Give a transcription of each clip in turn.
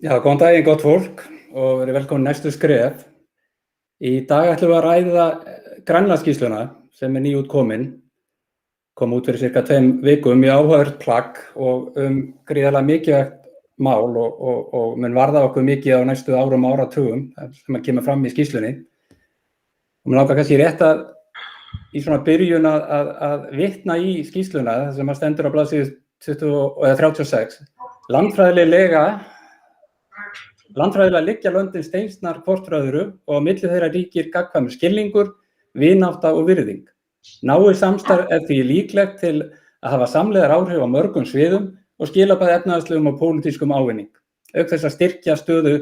Já, góðan daginn, gott fólk og verið velkomin næstu skref. Í dag ætlum við að ræða Grænlandsskýrsluna sem er nýútkomin, kom út fyrir cirka 2 vikum í áhugavert plagg og gríðarlega mikilvægt mál og mun varða okkur mikið á næstu árum og áratugum sem að kemur fram í skýrslunni. Og mér langar kannski rétt að í svona byrjun að vitna í skýrsluna sem að stendur á blaðsíðu 36. Landfræðilega liggja löndin steinsnar hvort frá öðru og á milli þeirra ríkir gagnkvæmur skilningur, vinátta og virðing. Náið samstarf er því líklegt til að hafa samlegðar áhrif á mörgum sviðum og skila bæði efnahagslegum og pólitískum ávinning, auk þess að styrkja stöðu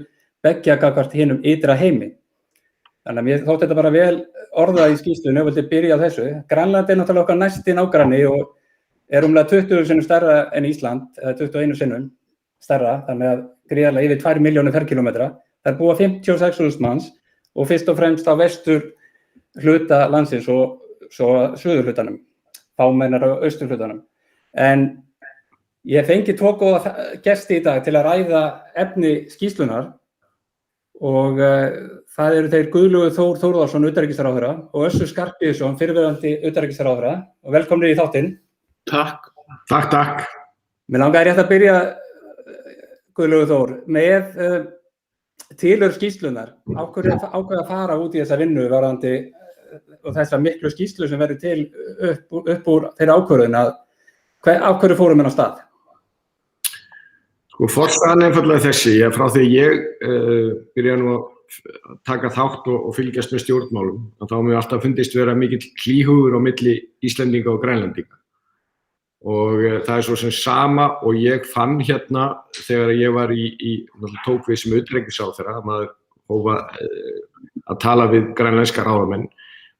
beggja gagnvart hinum ytra heimi. Þannig að mér þótti þetta bara vel orðað í skýrslunni og vildi byrja á þessu. Grænland er náttúrulega okkar næsti nágranni og er rúmlega 20 sinnum stærra en Ísland, eða 21 sinnum stærra, þannig að gríðarlega yfir 2 milljónir ferkílómetra. Það búa 56.000 manns og fyrst og fremst á vestur hluta landsins og svo suður hlutanum, fámennar á austur hlutanum. En ég fengi 2 góða gesti í dag til að ræða efni skýrslunnar og það eru þeir Guðlaugur Þór Þórðarson, utanríkisráðherra og Össur Skarphéðinsson, fyrrverandi utanríkisráðherra og velkomnir í þáttinn. Takk. Takk. Mér langaði rétt að byrja, Guðlaugur Þór, með tilurð skýrslunnar. Ákveðu að fara út í þessa vinnu varðandi og þessa miklu skýrslu sem verður til upp úr þeirra ákvörðun af hverju fórum menn á stað? Sko, forstaðan einfaldlega þessi, frá því ég byrja nú að taka þátt og fylgjast með stjórnmálum, þá mér alltaf fundist vera mikill klíhugur á milli Íslendinga og Grænlendinga. Og það er svo sem sama og ég fann hérna þegar ég var tók við sem utanríkisráðherra, maður hóf að tala við grænlenska ráðamenn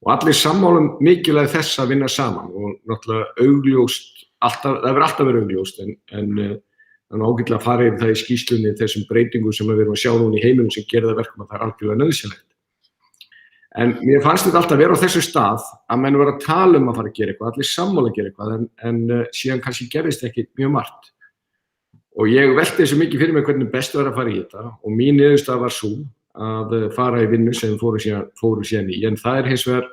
og allir sammála mikilvægi þess að vinna saman og náttúrulega augljóst, það hefur alltaf verið augljóst en það er ágætlega að fara yfir það í skýrslunni þessum breytingum sem við erum að sjá núna í heiminum sem gerir það verkum að það er algjörlega nauðsynlegt. En mér fannst þetta alltaf vera á þessu stað að menn vera að tala að fara að gera eitthvað, allir sammála að gera eitthvað en síðan kannski gerðist ekki mjög margt. Og ég velti þessu mikið fyrir mig hvernig best var að fara í þetta og mín niðurstaða var sú að fara í vinnu sem fóru síðan í, en það er hins vegar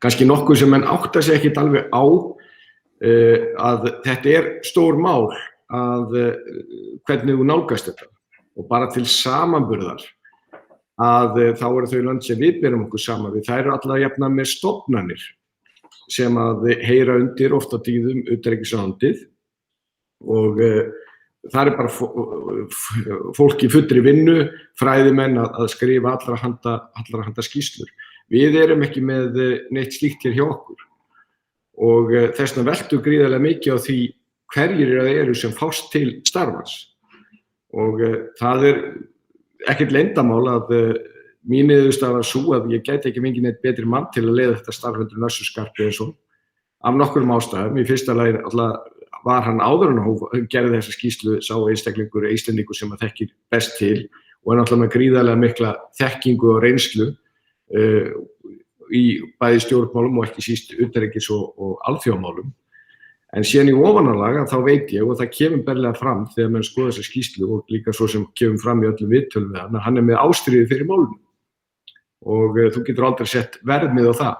kannski nokkuð sem menn átta sig ekkert alveg á að þetta er stór mál að hvernig þú nálgast þetta og bara til samanburðar að þá eru þau lönd sem við berum okkur saman við, þær eru allar jafna með stofnanir sem að heyra undir ofta tíðum utanríkisráðuneytið og það er bara fólk í fullri vinnu, fræðimenn að skrifa allra handa skýrslur. Við erum ekki með neitt slíkt hér hjá okkur og þess vegna veltur gríðarlega mikið á því hverjir það eru sem fást til starfans og það er ekkert leyndarmál að mín niðurstaða var sú að ég gæti ekki fengið neitt betri mann til að leiða þetta starf heldur en Össur Skarphéðinsson af nokkrum ástæðum. Í fyrsta lagi var hann áður en hann gerði þessa skýrslu sá einstaklingur Íslendingur sem að þekkir best til og er náttúrulega með gríðarlega mikla þekkingu og reynslu í bæði stjórnmálum og ekki síst utanríkis og alþjóðamálum. En síðan í ofanalag þá veit ég og það kemur berlega fram þegar menn skoða þessa skýrslu og líka svo sem kemur fram í öllum viðtölum við hann að hann er með ástríðu fyrir málum og þú getur aldrei sett verðmið á það.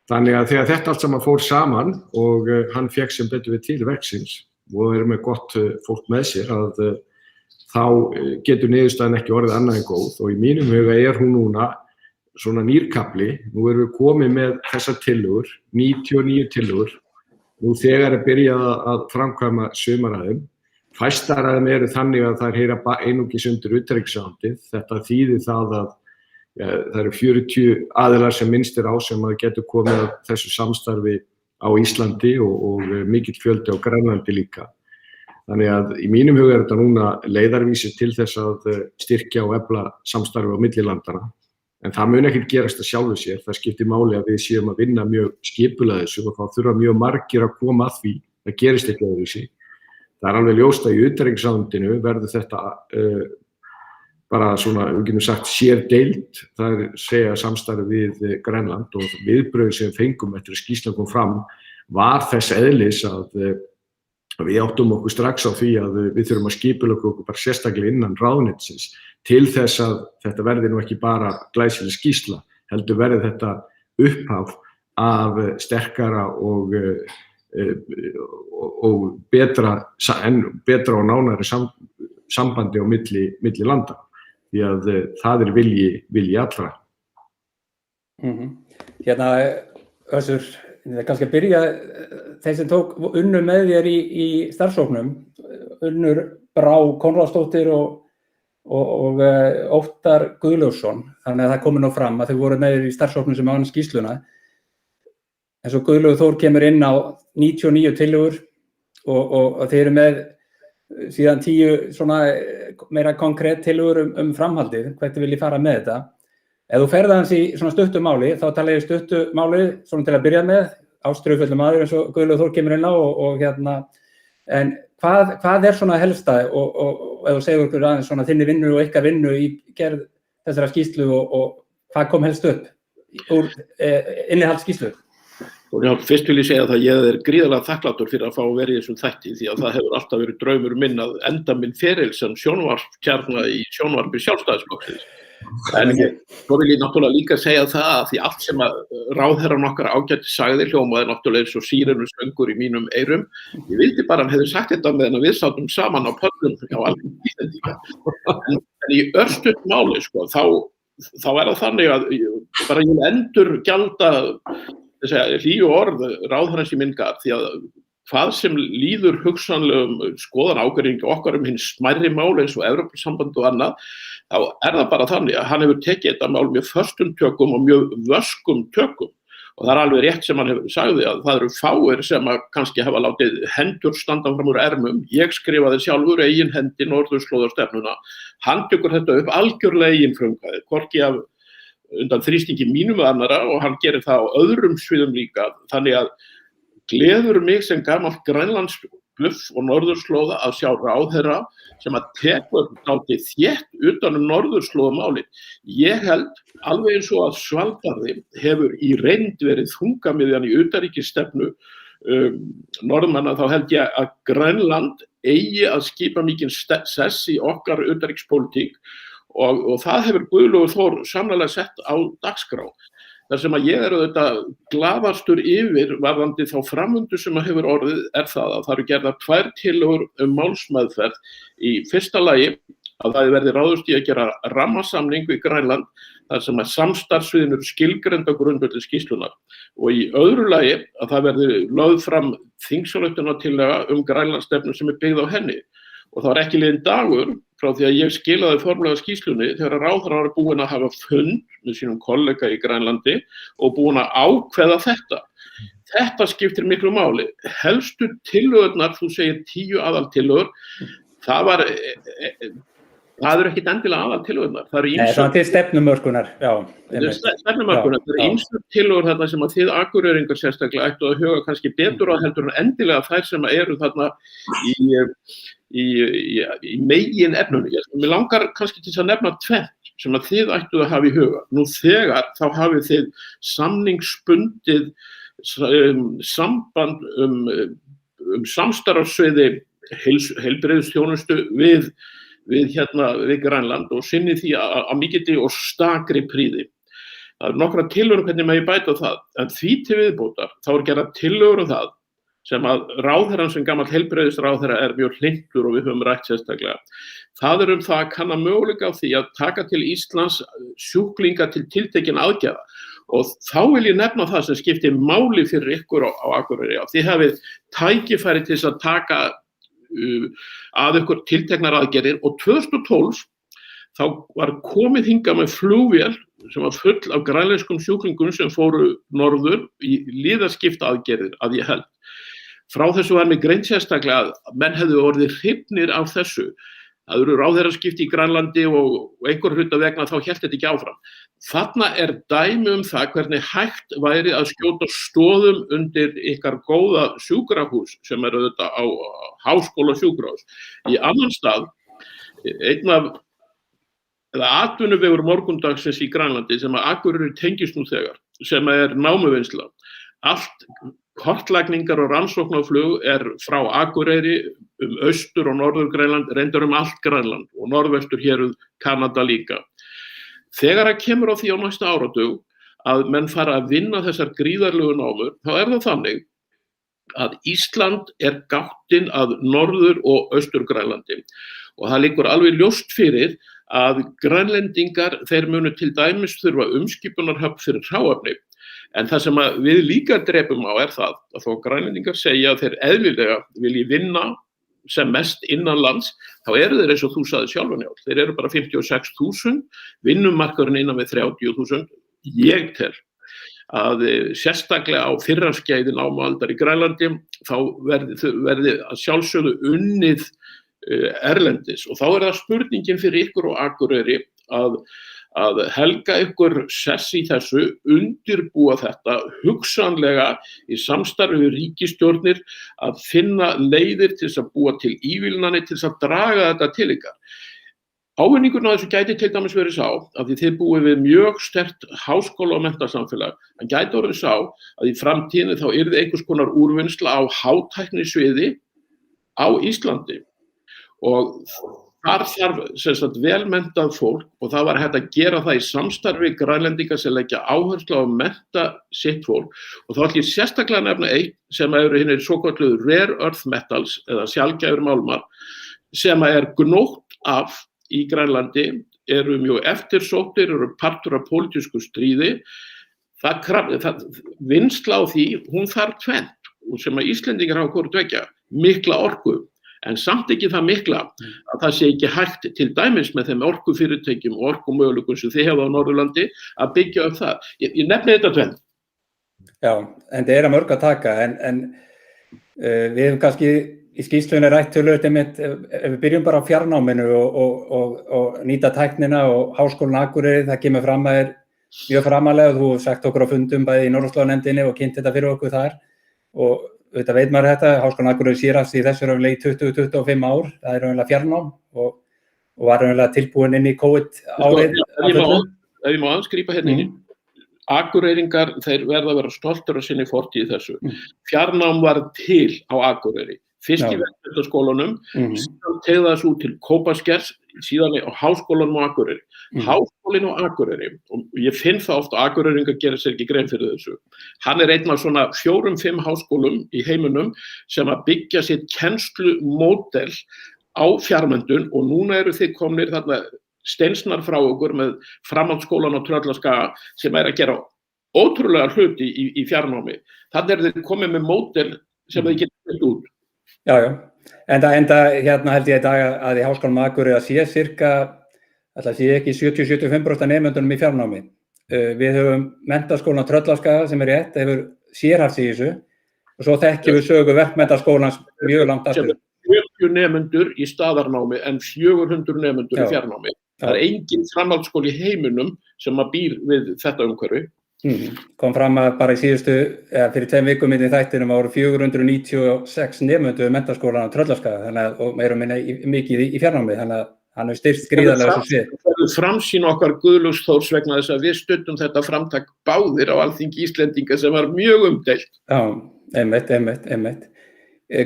Þannig að þegar þetta allt saman fór saman og hann fékk sem betur við til verksins og er með gott fólk með sér að þá getur niðurstaðan ekki orðið annað en góð og í mínum huga er hún núna svona nýrkafli. Nú erum við komið með þessar tillögur, 99 tillögur. Nú þegar er byrjað að framkvæma sumaræðum. Fæstaræðum eru þannig að þær heyra einungis undir utanríkisráðuneytið. Þetta þýðir það að það eru 40 aðilar sem minnst er á sem að getur komið að þessu samstarfi á Íslandi og mikill fjöldi á Grænlandi líka. Þannig að í mínum huga er þetta núna leiðarvísi til þess að styrkja og efla samstarfi á milli landanna. En það mun ekkert gerast að sjálfu sér, það skiptir máli að við séum að vinna mjög skipulega þessu og þá þurfa mjög margir að koma að því, það gerist ekki öðruvísi. Það er alveg ljóst að í utanríkisráðuneytinu verður þetta bara svona, við getum sagt, sérdeild, það er segja samstarfi við Grænland og viðbrögðin sem fengum eftir að skýrslan kom fram var þess eðlis að Við áttum okkur strax á því að við þurfum að skipuleggja okkur bara sérstaklega innan ráðuneytisins til þess að þetta verði nú ekki bara glæsileg skýrsla, heldur verði þetta upphaf af sterkara og betra og nánari sambandi á milli landa, því að það vilji allra. Hérna, Össur, kannski að byrja, þeir sem unnu með þér í starfshópnum, Unnur Brá Konráðsdóttir og Óttar Guðlaugsson, þannig að það komi nú fram að þau voru með þér í starfshópnum sem vann skýrsluna. En svo Guðlaugur Þór kemur inn á 99 tillögur og þeir eru með síðan 10 svona meira konkrét tillögur framhaldið, hvernig vil ég fara með þetta. Ef þú ferð aðeins í svona stuttu máli, þá tala ég stuttu máli svona til að byrja með, ástríðufullur maður eins og Guðlaugur Þór kemur inn á og hérna, en hvað svona helsta og ef þú segir okkur aðeins svona þinni vinnu og ykkar vinnu í gerð þessara skýrslu og hvað kom helst upp úr innihald skýrslu? Já, fyrst vil ég segja að ég er gríðarlega þakklátur fyrir að fá að vera í þessum þætti því að það hefur alltaf verið draumur minn að enda minn feril sem sjónvarpskjarna í sjónvarpi Sjálfstæðisflokksins. En svo vil ég náttúrulega líka segja það að því allt sem að ráðherrann okkar ágæti sagði hljómaði náttúrulega eins og sýrenusöngur í mínum eyrum. Ég vildi bara hann hefði sagt þetta meðan við sátum saman á pöllum á Alþingi Íslendinga. En í örstutt máli sko, þá er það þannig að bara ég endurgjalda hlýju orð ráðherrans í minn garð því að hvað sem líður hugsanlegum skoðanágreiningi okkar hins smærri mál eins og Evrópusamband og annað, þá er það bara þannig að hann hefur tekið þetta mál mjög föstum tökum og mjög vöskum tökum og það er alveg rétt sem hann hefur sagði að það eru fáir sem að kannski hafa látið hendur standa fram úr ermum. Ég skrifaði sjálfur eigin hendi norðurslóðarstefnuna, hann tekur þetta upp algjörlega eigin frumkvæði, hvorki af undan þrýstingi mínum og annara og hann gerir það á öðrum sviðum líka, þannig að gleður mig sem gamalt Grænlandsbluff og norðurslóða að sjá ráðherra sem að tekur dálítið þétt utan norðurslóðamálið. Ég held alveg eins og að Svalbarði hefur í reynd verið þungamiðjan í utanríkisstefnu norðmanna, þá held ég að Grænland eigi að skipa mikinn sess í okkar utanríkispólitík og það hefur Guðlaugur Þór sannarlega sett á dagskrá. Það sem að ég auðvitað glaðastur yfir varðandi þá framvindu sem að hefur orðið er það að það eru gerðar 2 tillögur málsmeðferð. Í fyrsta lagi að það verði ráðist í að gera rammasamning við Grænland þar sem að samstarfssviðin eru skilgreind á grundvelli skýrslunnar og í öðru lagi að það verði lögð fram þingsályktunartillaga Grænlandsstefnu sem er byggð á henni. Og það var ekki liðinn dagur frá því að ég skilaði formlega skýrslunni þegar ráðherra var búinn að hafa fund með sínum kollega í Grænlandi og búinn að ákveða þetta. Þetta skiptir miklu máli. Helstu tillögurnar, þú segir 10 aðaltillögur, það eru ekkit endilega aðaltillögurnar. Það eru svona til stefnumörkunar, já. Stefnumörkunar, það eru ýmsar tillögur þarna sem að þið Akureyringar sérstaklega ættu að huga kannski betur á heldur en endilega þær sem eru þarna í megin efnunni. Mér langar kannski til að nefna 2 sem að þið ættu að hafa í huga. Nú þegar þá hafið þið samningsbundið samband samstarfssviði heilbrigðisþjónustu við Grænland og sinni því að mikilli og stakri prýði. Það eru nokkrar tillögur hvernig maður bæta það, en því til viðbótar þá er gerað tillögur það sem að ráðherrann sem gamall heilbrigðisráðherra er mjög hlynntur og við höfum rætt sérstaklega. Það er það að kanna möguleika á því að taka til Íslands sjúklinga til tiltekin aðgerða og þá vil ég nefna það sem skiptir máli fyrir ykkur á Akureyri. Þið hafið tækifæri til þess að taka að ykkur tilteknar aðgerðir og 2012 þá var komið hingað með flugvél sem var full af grænlenskum sjúklingum sem fóru norður í liðaskipta aðgerðir að ég held. Frá þessu var mig greint sérstaklega að menn hefðu orðið hrifnir af þessu. Það eru ráðherraskipti í Grænlandi og einhver hluta vegna þá hélt þetta ekki áfram. Þarna er dæmi það hvernig hægt væri að skjóta stoðum undir ykkar góða sjúkrahús sem eru þetta á háskólasjúkrahús. Í annan stað, atvinnuvegur morgundagsins í Grænlandi sem að Akureyri tengist nú þegar, sem er námuvinnsla. Allt kortlagningar og rannsóknarflug frá Akureyri austur og norður Grænland, reyndar allt Grænland og norðvestur héruð Kanada líka. Þegar að kemur á því á næsta áratug að menn fara að vinna þessar gríðarlegu námur, þá það þannig að Ísland gáttin að norður og austur Grænlandi og það liggur alveg ljóst fyrir að Grænlendingar, þeir munu til dæmis þurfa umskipunarhöfn fyrir hráefni. En það sem við líka drepum á það að þó Grænlendingar segja að þeir eðlilega vilji vinna sem mest innan lands, þá þeir eins og þú sagði sjálfur, Njáll, þeir bara 56.000, vinnumarkaðurinn innan við 30.000. Ég tel að sérstaklega á fyrra skeiði námualdar í Grænlandi þá verði að sjálfsögðu unnið erlendis og þá það spurningin fyrir ykkur og Akureyri að helga ykkur sess í þessu, undirbúa þetta hugsanlega í samstarfi við ríkisstjórnir að finna leiðir til þess að búa til ívilnanir til þess að draga þetta til ykkar. Ávinningurinn á þessu gæti til dæmis verið sá að því þið búið við mjög sterkt háskóla- og menntasamfélag, hann gæti orðið sá að í framtíðinni þá yrði einhvers konar úrvinnsla á hátæknisviði á Íslandi og þar þarf velmenntað fólk og það var hægt að gera það í samstarfi Grænlendinga sem leggja áherslu á að mennta sitt fólk og þá ætlum ég sérstaklega að nefna eitt sem eru hinir svokölluðu rare earth metals eða sjaldgæfir málmar sem gnótt af í Grænlandi, eru mjög eftirsóttir, eru partur af pólitísku stríði. Vinnsla á því, hún þarf tvennt og sem Íslendingar hafa hvort tveggja, mikla orku. En samt ekki það mikla að það sé ekki hægt til dæmis með þeim orkufyrirtækjum og orkumöguleikum sem þið hefðu á Norðurlandi að byggja upp það. Ég nefni þetta tvennt. Já, en það að mörg að taka, en við hefum kannski í skýrslunni rætt töluvert einmitt, ef við byrjum bara á fjarnáminu og nýta tæknina og Háskólinn á Akureyri, það kemur fram að mjög framalega og þú hefur sagt okkur á fundum bæði í Norðurslóðanefndinni og kynnt þetta fyrir okkur þar og auðvitað veit maður þetta, Háskólinn á Akureyri sírast í þessu raunlega í 20-25 ár, það raunlega fjarnám og var raunlega tilbúin inn í COVID-árið. Ef ég má aðskrýpa hérna inn, Akureyringar, þeir verða að vera stoltur af sinni fortíð þessu. Fjarnám var til á Akureyri, fyrst í Verkmenntaskólanum, síðan tegði það svo til Kópaskers, síðan á Háskólanum á Akureyri. Háskólinn á Akureyri, og ég finn það oft að Akureyringar gera sér ekki grein fyrir þessu. Hann einn af svona 4-5 háskólum í heiminum sem að byggja sitt kennslumódel á fjarmenntun og núna eru þið komnir þarna steinsnar frá okkur með framhaldsskólan á Tröllaskaga sem að gera ótrúlega hluti í fjarnámi. Þannig þið komið með módel sem þið getur sett út. Já, enda hérna held ég í dag að í Háskólanum á Akureyri að sé cirka, alltaf sé ekki 70-75% nemendunum í fjarnámi. Við höfum menntaskólan á Tröllaskaga sem rétt, hefur sérhæft sig í þessu og svo þekkjum við sögu verkmenntaskólans mjög langt aftur. 40 nemendur í staðarnámi en 400 nemendur í fjarnámi. Það engin framhaldsskóli í heiminum sem að býr við þetta umhverfi. Kom fram að bara í síðustu, fyrir 2 vikum í þættinum voru 496 nemendur við menntaskólan á Tröllaskaga og meira minna mikið í fjarnámi, þannig að hann hefur styrkt gríðarlega þessu svið. Það er framsýn okkar Guðlaugs Þórs vegna þess að við studdum þetta framtak báðir á Alþingi Íslendinga sem var mjög umdeilt. Já, einmitt.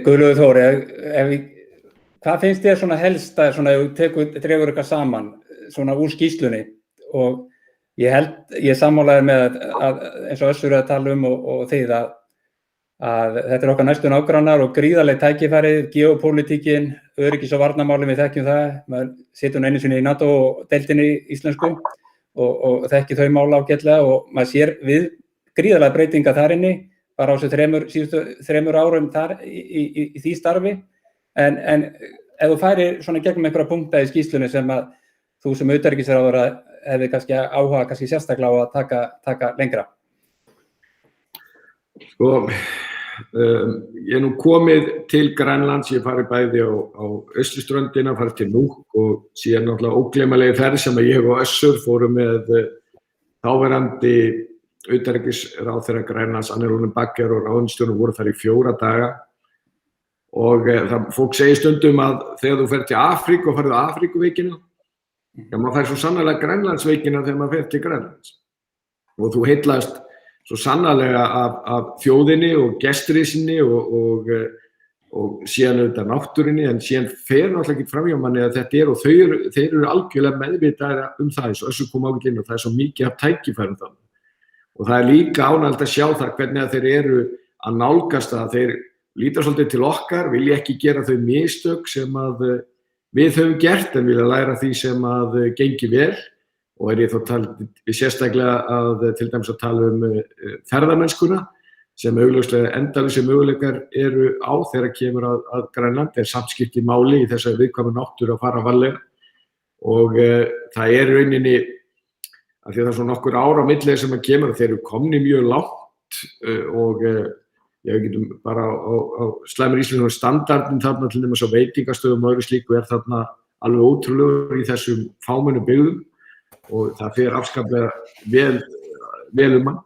Guðlaugur Þór, hvað finnst þér svona helsta, svona ef þú dregur eitthvað saman, svona úr skýrslunni og ég sammálaði með að eins og Össur að tala og þið að þetta okkar næstu nágrannar og gríðarleg tækifæri, geopólitíkin, öryggis- og varnarmálin, við þekkjum það, maður situr einu sinni í NATO og deildinni íslensku og þekki þau mála ágætlega og maður sér við gríðarlega breytinga þar inni, bara á þessu síðustu 3 árum þar í því starfi, en ef þú færir svona gegnum einhverja punkta í skýrslunni sem að þú sem utanríkisráðherra hefði kannski áhuga sérstaklega á að taka lengra? Sko, ég nú komið til Grænlands, ég farið bæði á austurströndina, farið til Nuuk og síðan náttúrulega ógleymanlega ferð sem ég og Össur fórum með þáverandi utanríkisráðherra Grænlands, Anne Rune Bagger og ráðuneytisstjóri voru þar í 4 daga og fólk segir stundum að þegar þú fer til Afríku og farið á Afríkuveikina, maður fær svo sannarlega Grænlandsveikina þegar maður fer til Grænlands og þú heillast svo sannarlega af þjóðinni og gestrisinni og síðan auðvitað náttúrunni, en síðan fer náttúrulega ekki fram hjá manni að þetta og þeir eru algjörlega meðvitaðir það eins og Össur kom ágætlega inn og það svo mikið af tækifærum þannig. Og það líka ánægjulegt að sjá það hvernig að þeir eru að nálgast það, þeir líta svolítið til okkar, vilja ekki gera þau mistök sem að við höfum gert en vilja læra því sem að gengi vel og ég þá sérstaklega að til dæmis að tala ferðamennskuna sem augljóslega endalausir möguleikar eru á þegar kemur að Grænland samskipti máli í þessari viðkvæmu náttúru að fara varlega og það rauninni af því að það svo nokkur ár á milli sem að kemur og þeir eru komnir mjög langt og við getum bara á slæmur íslensku standardin þarna til dæmis á veitingastöðum og öðru slíku þarna alveg ótrúlegur í þessum fámennu byggðum og það fer afskaplega vel hann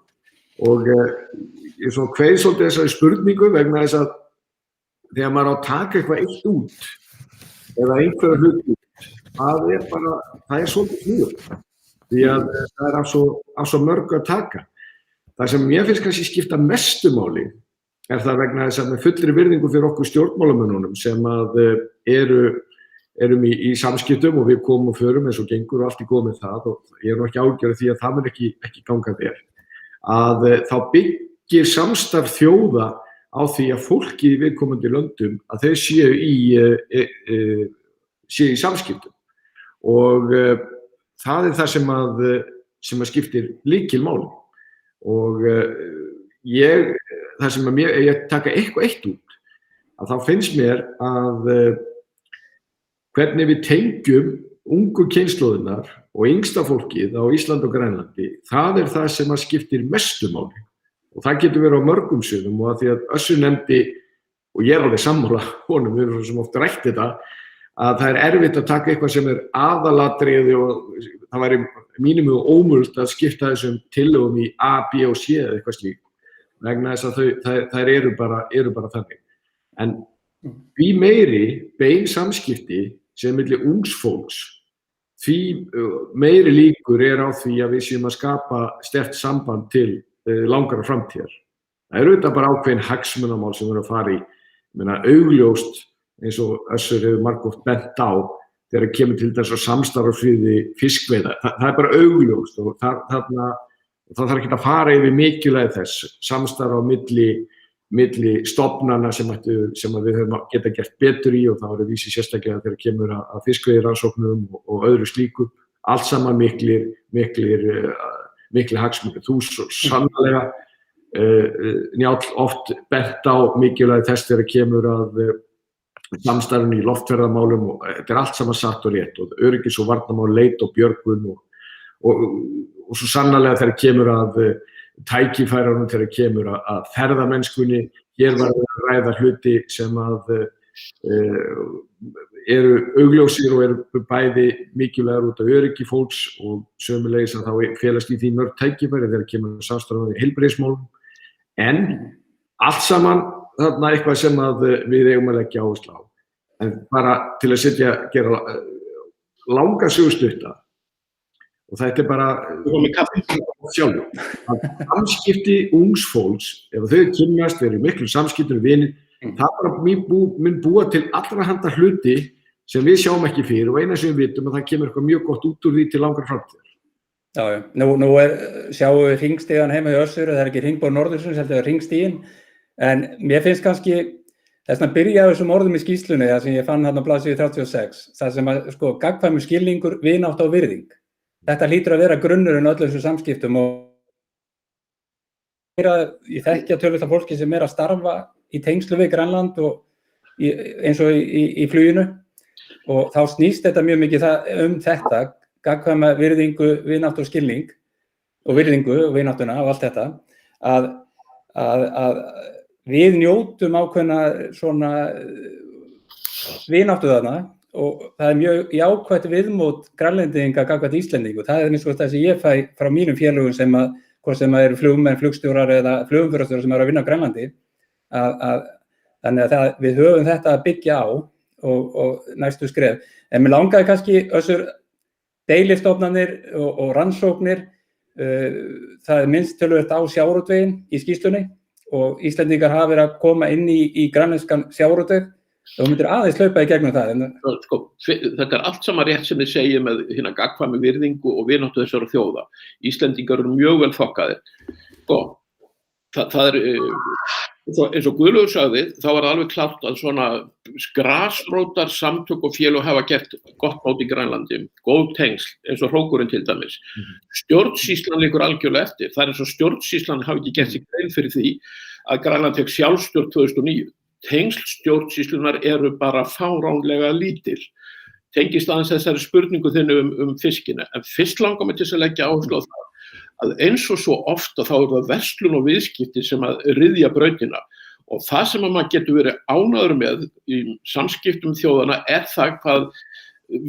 og ég svo kveið svolítið þessari spurningu vegna þess að þegar maður á að taka eitthvað eitt út eða einhverja hlut út, það svolítið flugur því að það af svo mörgu að taka. Það sem mér finnst kannski skipta mestu máli það vegna þess að með fullri virðingu fyrir okkur stjórnmálamönnunum sem að erum í samskiptum og við komum og förum eins og gengur og allt í góð með það og ég nú ekki ágjörð því að það mun ekki ganga vel að þá byggir samstarf þjóða á því að fólkið í viðkomandi löndum að þau séu í samskiptum og það það sem að skiptir lykilmáli og það sem að ég taka eitthvað eitt út að þá finnst mér að hvernig við tengjum ungu kynslóðirnar og yngsta fólkið á Íslandi og Grænlandi, það það sem að skiptir mestu máli og það getur verið á mörgum sviðum og að því að Össur nefndi og ég alveg sammála honum, við erum sem oft rætt þetta að það erfitt að taka eitthvað sem aðalatriði og það væri mínum og ómögulegt að skipta þessum tillögum í A, B og C eða eitthvað slíkt vegna þess að þær eru bara þannig. En því meiri bein samskipti sem milli ungs fólks, því meiri líkur á því að við séum að skapa sterkt samband til langara framtíðar. Það auðvitað bara ákveðin hagsmunamál sem að fara í, augljóst eins og Össur hefur margoft bent á þegar kemur til þess að samstarf á sviði fiskveiða. Það bara augljóst og það þarf ekki að fara yfir mikilvægi þess samstarf á milli stofnana sem við höfum geta gert betur í og það voru vísi sérstaklega þegar kemur að fiskveiðirannsóknum og öðru slíku, allt saman miklir hagsmunir. Þú sannarlega Njáll oft bent á mikilvægi þess þegar kemur að samstarfinu í loftferðamálum og þetta allt saman satt og rétt og öryggis- og varnarmál, leit og björgun og svo sannarlega þegar kemur að tækifærunum þegar kemur að ferðamennskunni, hér var að ræða hluti sem að eru augljósir og eru bæði mikilvægar út af öryggi fólks og sömuleiðis að þá felast í því mörg tækifæri þegar kemur að samstarfa í heilbrigðismálum en allt saman þarna eitthvað sem að við eigum að leggja áherslu á. En bara til að gera langa sögustutta og þetta bara sjálfur. Samskipti ungs fólks, ef þau kynnast, eru miklu samskiptum við vinir, það bara mun búa til allra handa hluti sem við sjáum ekki fyrir og eina sem við vitum að það kemur eitthvað mjög gott út úr því til langar framtíðar. Já. Nú sjáum við hringstígan heima í Össur, það ekki hringborð norðursins, heldur hringstígin, en mér finnst kannski þess að byrja á þessum orðum í skýrslunni, það sem ég fann hérna á blaðsíðu 36, það sem að gagnkvæmur skilningur, vinátta og virðing. Þetta hlýtur að vera grunnurinn öllum þessum samskiptum og ég þekki að tölvöld af fólki sem að starfa í tengslu við Grænland og eins og í fluginu og þá snýst þetta mjög mikið þetta, gagnkvæma virðingu, vináttu og skilning og virðingu og vináttuna og allt þetta að við njótum ákveðna svona vináttu þarna og það mjög jákvætt viðmót Grænlendinga gagnvart Íslendingu. Það eins og það sem ég fæ frá mínum félögum sem hvort sem eru flugmenn, flugstjórar eða flugumferðarstjórar sem eru að vinna á Grænlandi þannig að við höfum þetta að byggja á og næstu skref. En mér langaði kannski Össur deilistofnanir og rannsóknir Það minnst töluvert á sjávarútveginn í skýrslunni og Íslendingar hafa verið að koma inn í grænlenskan sjávarútveg. Þú myndir aðeins hlaupa í gegnum það. Sko, þetta allt saman rétt sem þið segir með hérna gagnkvæmu virðingu og vináttu þessara þjóða. Íslendingar eru mjög vel þokkaðir. Sko, það eins og Guðlaugur sagði, þá var það alveg klárt að svona grasrótar samtök og félög hafa gert gott mót í Grænlandi, góð tengsl, eins og Hrókurinn til dæmis. Stjórnsýslan liggur algjörlega eftir. Það eins og stjórnsýslan hafi ekki gert sig grein fyrir því að Grænland fékk sjálfstjórn 2009. Tengsl stjórnsýslunar eru bara fáránlega lítil. Tengist aðeins þessari spurningu þinni fiskina. En fyrst langar mig til að leggja áherslu á það að eins og svo ofta þá það verslun og viðskipti sem að ryðja brautina og það sem að maður getur verið ánægður með í samskiptum þjóðana það hvað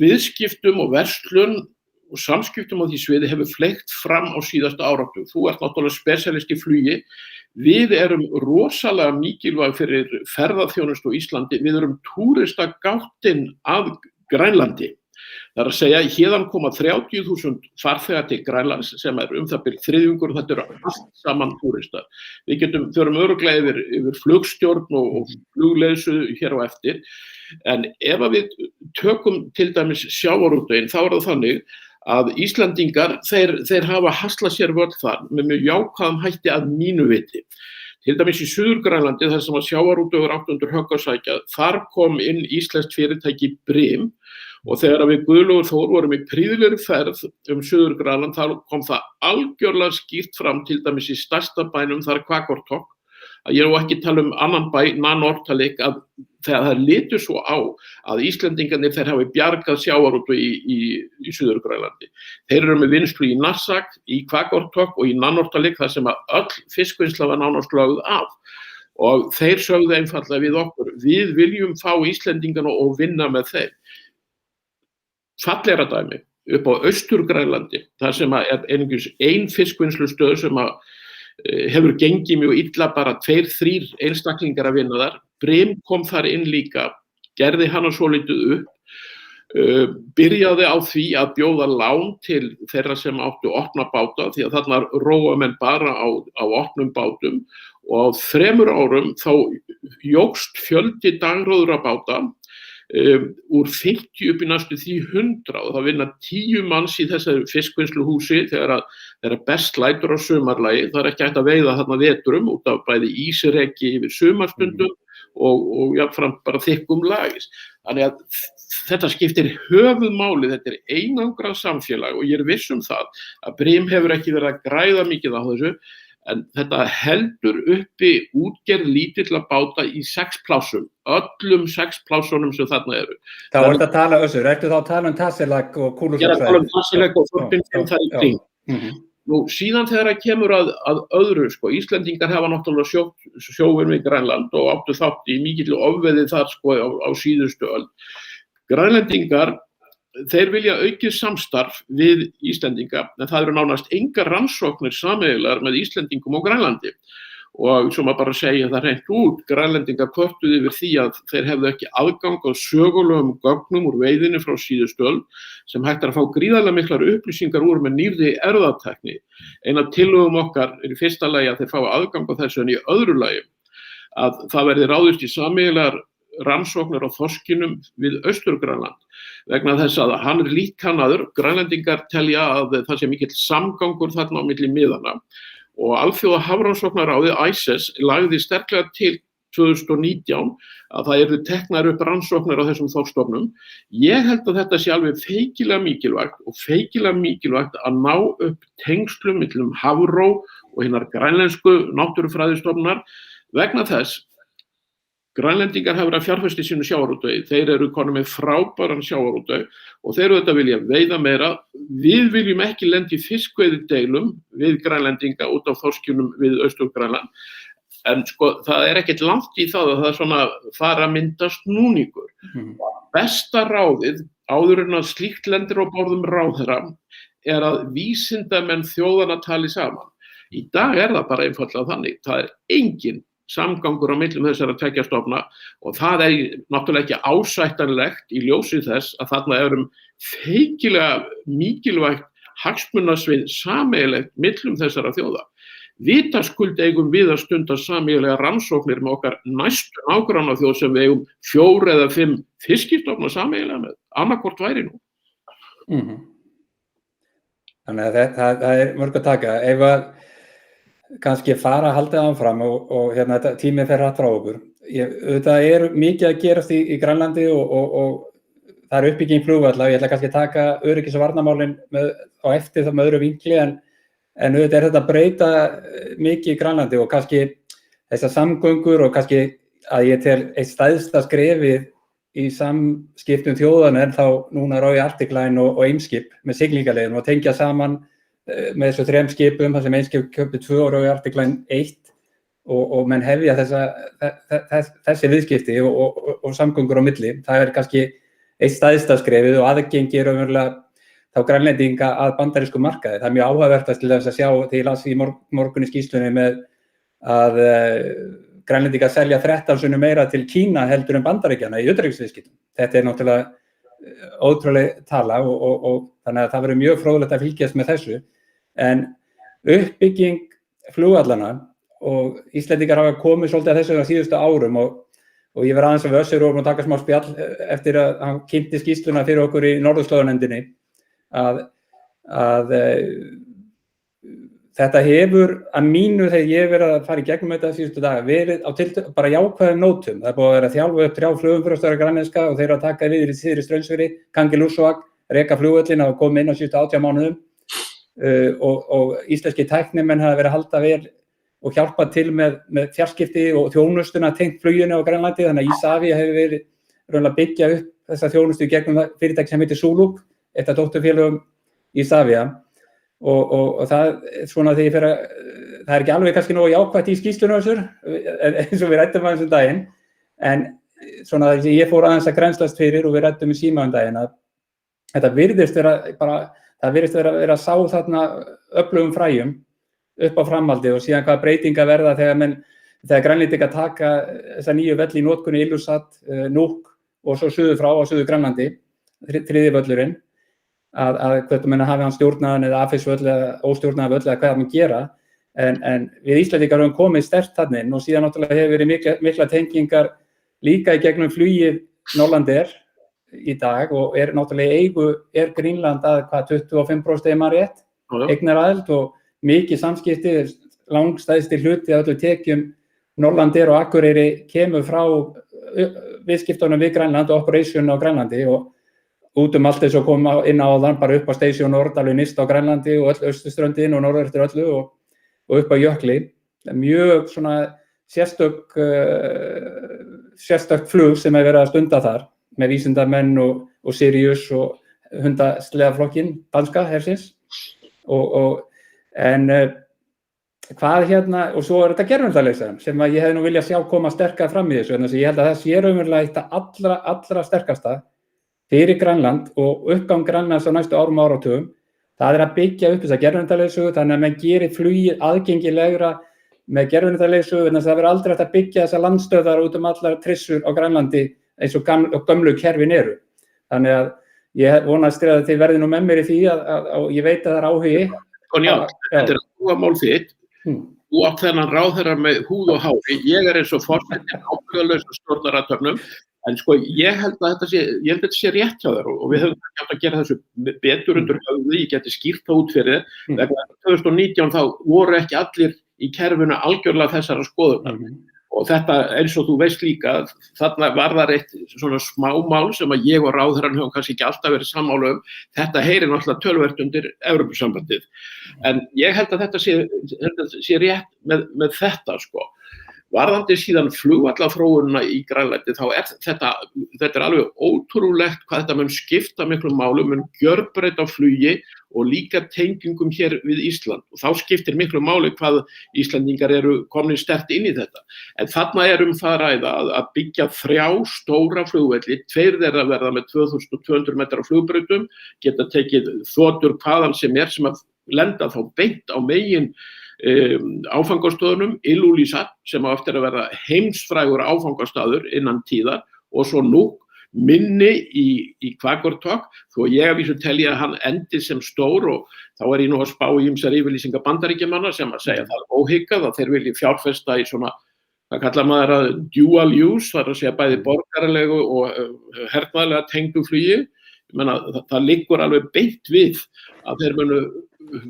viðskiptum og verslun og samskiptum á því sviði hefur fleygt fram á síðasta áratug. Þú ert náttúrulega spesialist í flugi. Við erum rosalega mikilvæg fyrir ferðaþjónustu á Íslandi. Við erum túristagáttin af Grænlandi. Það að segja, héðan koma 30.000 farþegar til Grænlands sem það bil þriðjungur og þetta eru allt saman túristar. Við förum örugglega yfir flugstjórn og flugleiðsögu hér á eftir. En ef við tökum til dæmis sjávarútveginn, þá það þannig að Íslendingar, þeir hafa haslað sér völl þar með mjög jákvæðum hætti að mínu viti. Til dæmis í Suður-Grænlandi, þar sem að sjávarútvegur átti undir högg að sækja, þar kom inn íslenskt fyrirtæki Brim og þegar við Guðlaugur Þór vorum í prýðilegri ferð Suður-Grænland, þá kom það algjörlega skýrt fram, til dæmis í stærsta bænum, þar Qaqortoq, að ég ekki tala annan bæ, Nanortalik, að þegar það litur svo á að Íslendingarnir þeir hafi bjargað sjávarútvegi í Suður-Grænlandi. Þeir eru með vinnslu í Narsaq, í Qaqortoq og í Nanortalik þar sem að öll fiskvinnsla var nánast lögð af. Og þeir sögðu einfaldlega við okkur, við viljum fá Íslendingarna og vinna með þeim. Fallegra dæmi upp á Austur-Grænlandi, þar sem að einungis ein fiskvinnslustöð sem að hefur gengið mjög illa, bara 2-3 einstaklingar að vinna þar. Brim kom þar inn líka, gerði hana svolítið upp, byrjaði á því að bjóða lán til þeirra sem áttu opna báta, því að þarna róa menn bara á opnum bátum og á 3 árum þá jókst fjöldi dagróðra báta úr 50 upp í næstu því 100 og það vinna 10 manns í þessu fiskvinnsluhúsi þegar best lætur á sumarlagi. Það ekki hægt að veiða þarna vetrum út af bæði ísreki yfir sumarstundum og jafnframt bara þykkum lagis. Þannig að þetta skiptir höfuðmáli, þetta einangrað samfélag og ég viss það að Brim hefur ekki verið að græða mikið á þessu. En þetta heldur uppi útgerð lítilla báta í 6 plássum, öllum 6 plássunum sem þarna eru. Þá ertu að tala Össur, ertu þá að tala Tasiilaq og Kulusuk? Ég að tala Tasiilaq og Þorfinnsstöðum þar í kring. Nú síðan þegar það kemur að öðru, sko, Íslendingar hafa náttúrulega sjóinn við Grænland og áttu þátt í mikilli ofveiði þar sko á síðustu öld. Grænlendingar þeir vilja aukið samstarf við Íslendinga, en það eru nánast engar rannsóknir sameiginlegar með Íslendingum og Grænlandi. Og svo maður bara segja það hreint út, Grænlendingar kvörtuðu yfir því að þeir hefðu ekki aðgang á sögulegum gögnum úr veiðinni frá síðustu öld sem hægt að fá gríðarlega miklar upplýsingar úr með nýrri erfðatækni. Ein af tillögum okkar í fyrsta lagi að þeir fá aðgang á þessu, en í öðru lagi að það verði ráðist í sameiginlegar rannsóknir á þorskinum við Austur-Grænland vegna þess að hann lítt kannaður. Grænlendingar telja að það sé mikill samgangur þarna á milli miðana og Alþjóða hafrannsóknaráðið ICES lagði sterklega til 2019 að það yrðu teknar upp rannsóknir á þessum þorskstofnum. Ég held að þetta sé alveg feikilega mikilvægt að ná upp tengslum millum Hafró og hinnar grænlensku náttúrufræðistofnunar vegna þess Grænlendingar hafa verið að fjárfesta í sínu sjávarútvegi. Þeir eru konum með frábæran sjávarútveg og þeir eru vilja veiða meira. Við viljum ekki lenda í fiskveiðideilum við Grænlendinga út af þorskinum við Austur-Grænland. En sko, það ekkert langt í það að það svona fara að myndast núningur. Besta ráðið, áður en að slíkt lendir á borðum ráðherra, að vísindamenn þjóðanna tali saman. Í dag það bara einfaldlega þannig. Það engin samgangur á millum þessara tveggja stofna og það náttúrulega ekki ásættanlegt í ljósi þess að þarna feikilega mikilvægt hagsmunasvið sameiginlegt millum þessara þjóða. Vitaskuld eigum við að stunda sameiginlega rannsóknir með okkar næstu nágrannaþjóð sem við eigum 4 eða 5 fiskistofna sameiginlega með, annaðhvort væri nú. Þannig að það mörg að taka. Ef að kannski fara að halda áfram og hérna tíminn fer hratt frá okkur. Það mikið að gerast í Grænlandi og það uppbygging flugvalla. Ég ætla kannski að taka öryggis- og varnarmálin á eftir það með öðru vinkli en auðvitað þetta að breyta mikið í Grænlandi og kannski þessar samgöngur og kannski að ég tel eitt stærsta skrefið í samskiptum þjóðanna þá núna Royal Arctic Line og Eimskip með siglingaleiðum og tengja saman með þessu 3 skipum þar sem Eimskip keypti 2 og Royal Arctic Line 1 og menn hefja þessi viðskipti og samgöngur á milli. Það kannski eitt stærsta skrefið og aðgengi raunverulega þá Grænlendinga að bandarískum markaði. Það mjög áhugavert til þess að sjá þegar ég las í morgun í skýrslunni með að Grænlendingar selja 13 sinnum meira til Kína heldur en Bandaríkjanna í utanríkisviðskiptum. Þetta náttúrulega ótrúleg tala og þannig að það verður mjög fróðlegt að fylgjast með þessu. En uppbygging flugvallana og Íslendingar hafa komið svolítið að þessu á síðustu árum og ég var aðeins að Össur og taka smá spjall eftir að hann kynnti skýrsluna fyrir okkur í Norðurslóðanefndinni að þetta hefur að mínu þegar ég verið að fara í gegnum þetta síðustu daga verið á bara jákvæðum nótum. Það búið að vera að þjálfa upp 3 flugumferðarstjóra grænlenska og þeir eru að taka við í síðri Straumsfirði, Kangerlussuaq, reka flugvöllin og koma inn á síðustu 18 mánuðum og íslenski tæknimenn hafa verið að halda vel og hjálpa til með fjarskipti og þjónustuna tengt fluginu á Grænlandi. Þannig að Isavia hefur verið raunlega að byggja upp þessa þjónustu í gegnum fyrirtæki sem heitir Suluk, eitt af dótturfélögum Isavia. Og það svona þegar ég fer að það ekki alveg kannski nógu jákvætt í skýrslunum þessur eins og við ræddum aðeins daginn en svona þegar ég fór aðeins að grennslast fyrir og við ræddum í síma daginn að þetta virðist vera að sá þarna öflugum fræjum upp á framhaldi og síðan hvaða breytinga verða þegar Grænlendingar taka þessa nýju velli í notkun í Ilulissat, Nuuk og svo suður frá á suður Grænlandi, 3. völlurinn að hvernig menn hafi hann stjórnaðan eða affisvöll eða óstjórnaðan völl eða hvað hann gera en við Íslendingar höfum komið sterkt þarna inn og síðan náttúrulega hefur verið mikla tengingar líka í gegnum flugið Norlandair í dag og náttúrulega eigu Greenland að hvað 25% maður rétt eignaraðild og mikið samskipti, langstæðsti hluti af öllu tekjum Norlandair og Akureyri kemur frá viðskiptunum við Grænland og operation á Grænlandi og út allt eins og kom inn á þann bara upp á Station Nord, alveg nyrst á Grænlandi og öll austurströndin og norður eftir öllu og upp á Jökli. Mjög svona sérstök flug sem hefur verið að stunda þar með vísindamenn og Sirius og hundasleðaflokkinn danska hersins en hvað og svo þetta gervindaleysa sem að ég hefði nú viljað sjá koma sterkar fram í þessu en þess að ég held að það sé raunverulega eitt allra sterkasta fyrir Grænland og uppgang Grænlands á næstu árum og áratugum, það að byggja upp þessa gervindaleysu þannig að menn gerir flugið aðgengilegra með gervindaleysu en það verður aldrei hægt að byggja þessa landstöðar út allar trissur á Grænlandi eins og gömlu kerfin eru. Þannig að ég vonast að þið verði nú með mér í því og ég veit að það áhugi. Þetta áhugamál þitt. Þú átt þennan ráðherra með húð og hári. Ég eins og forseti ákveðlaus og stjórnarathöfnum. En sko, ég held að þetta sé rétt hjá þér og við höfum ekki átt að gera þessu betur undir höfði, ég geti skýrt það út fyrir þér. Vegna 2019 þá voru ekki allir í kerfinu algjörlega þessara skoðunar. Og þetta eins og þú veist líka, þarna var það eitt svona smámál sem að ég og ráðherrann höfum kannski ekki alltaf verið sammála þetta heyrir náttúrulega töluvert undir Evrópusambandið. En ég held að þetta sé rétt með þetta sko. Varðandi síðan flugvallaþróunina í Grænlandi þá þetta alveg ótrúlegt hvað þetta mun skipta miklu máli, mun gjörbreyta flugi og líka tengingum hér við Ísland og þá skiptir miklu máli hvað Íslendingar eru komin sterkt inn í þetta. En þarna það að ræða að byggja 3 stóra flugvelli, 2 þeirra verða með 2200 metra flugbrautum, geta tekið þotur hvaðan sem að lenda þá beint á megin áfangastöðunum, Ilulissat sem á eftir að verða heimsfrægur áfangastaður innan tíðar og svo Nuuk minni í Qaqortoq, þó ég að vísu telja að hann endi sem stór og þá ég nú að spá í ýmsar yfirlýsingar Bandaríkjamanna sem að segja það óhyggað að þeir vilji fjárfesta í svona, það kallar maður að dual use, það að segja bæði borgaralegu og hernaðarlega tengdu flugi. Ég meina, það liggur alveg beint við að þeir munu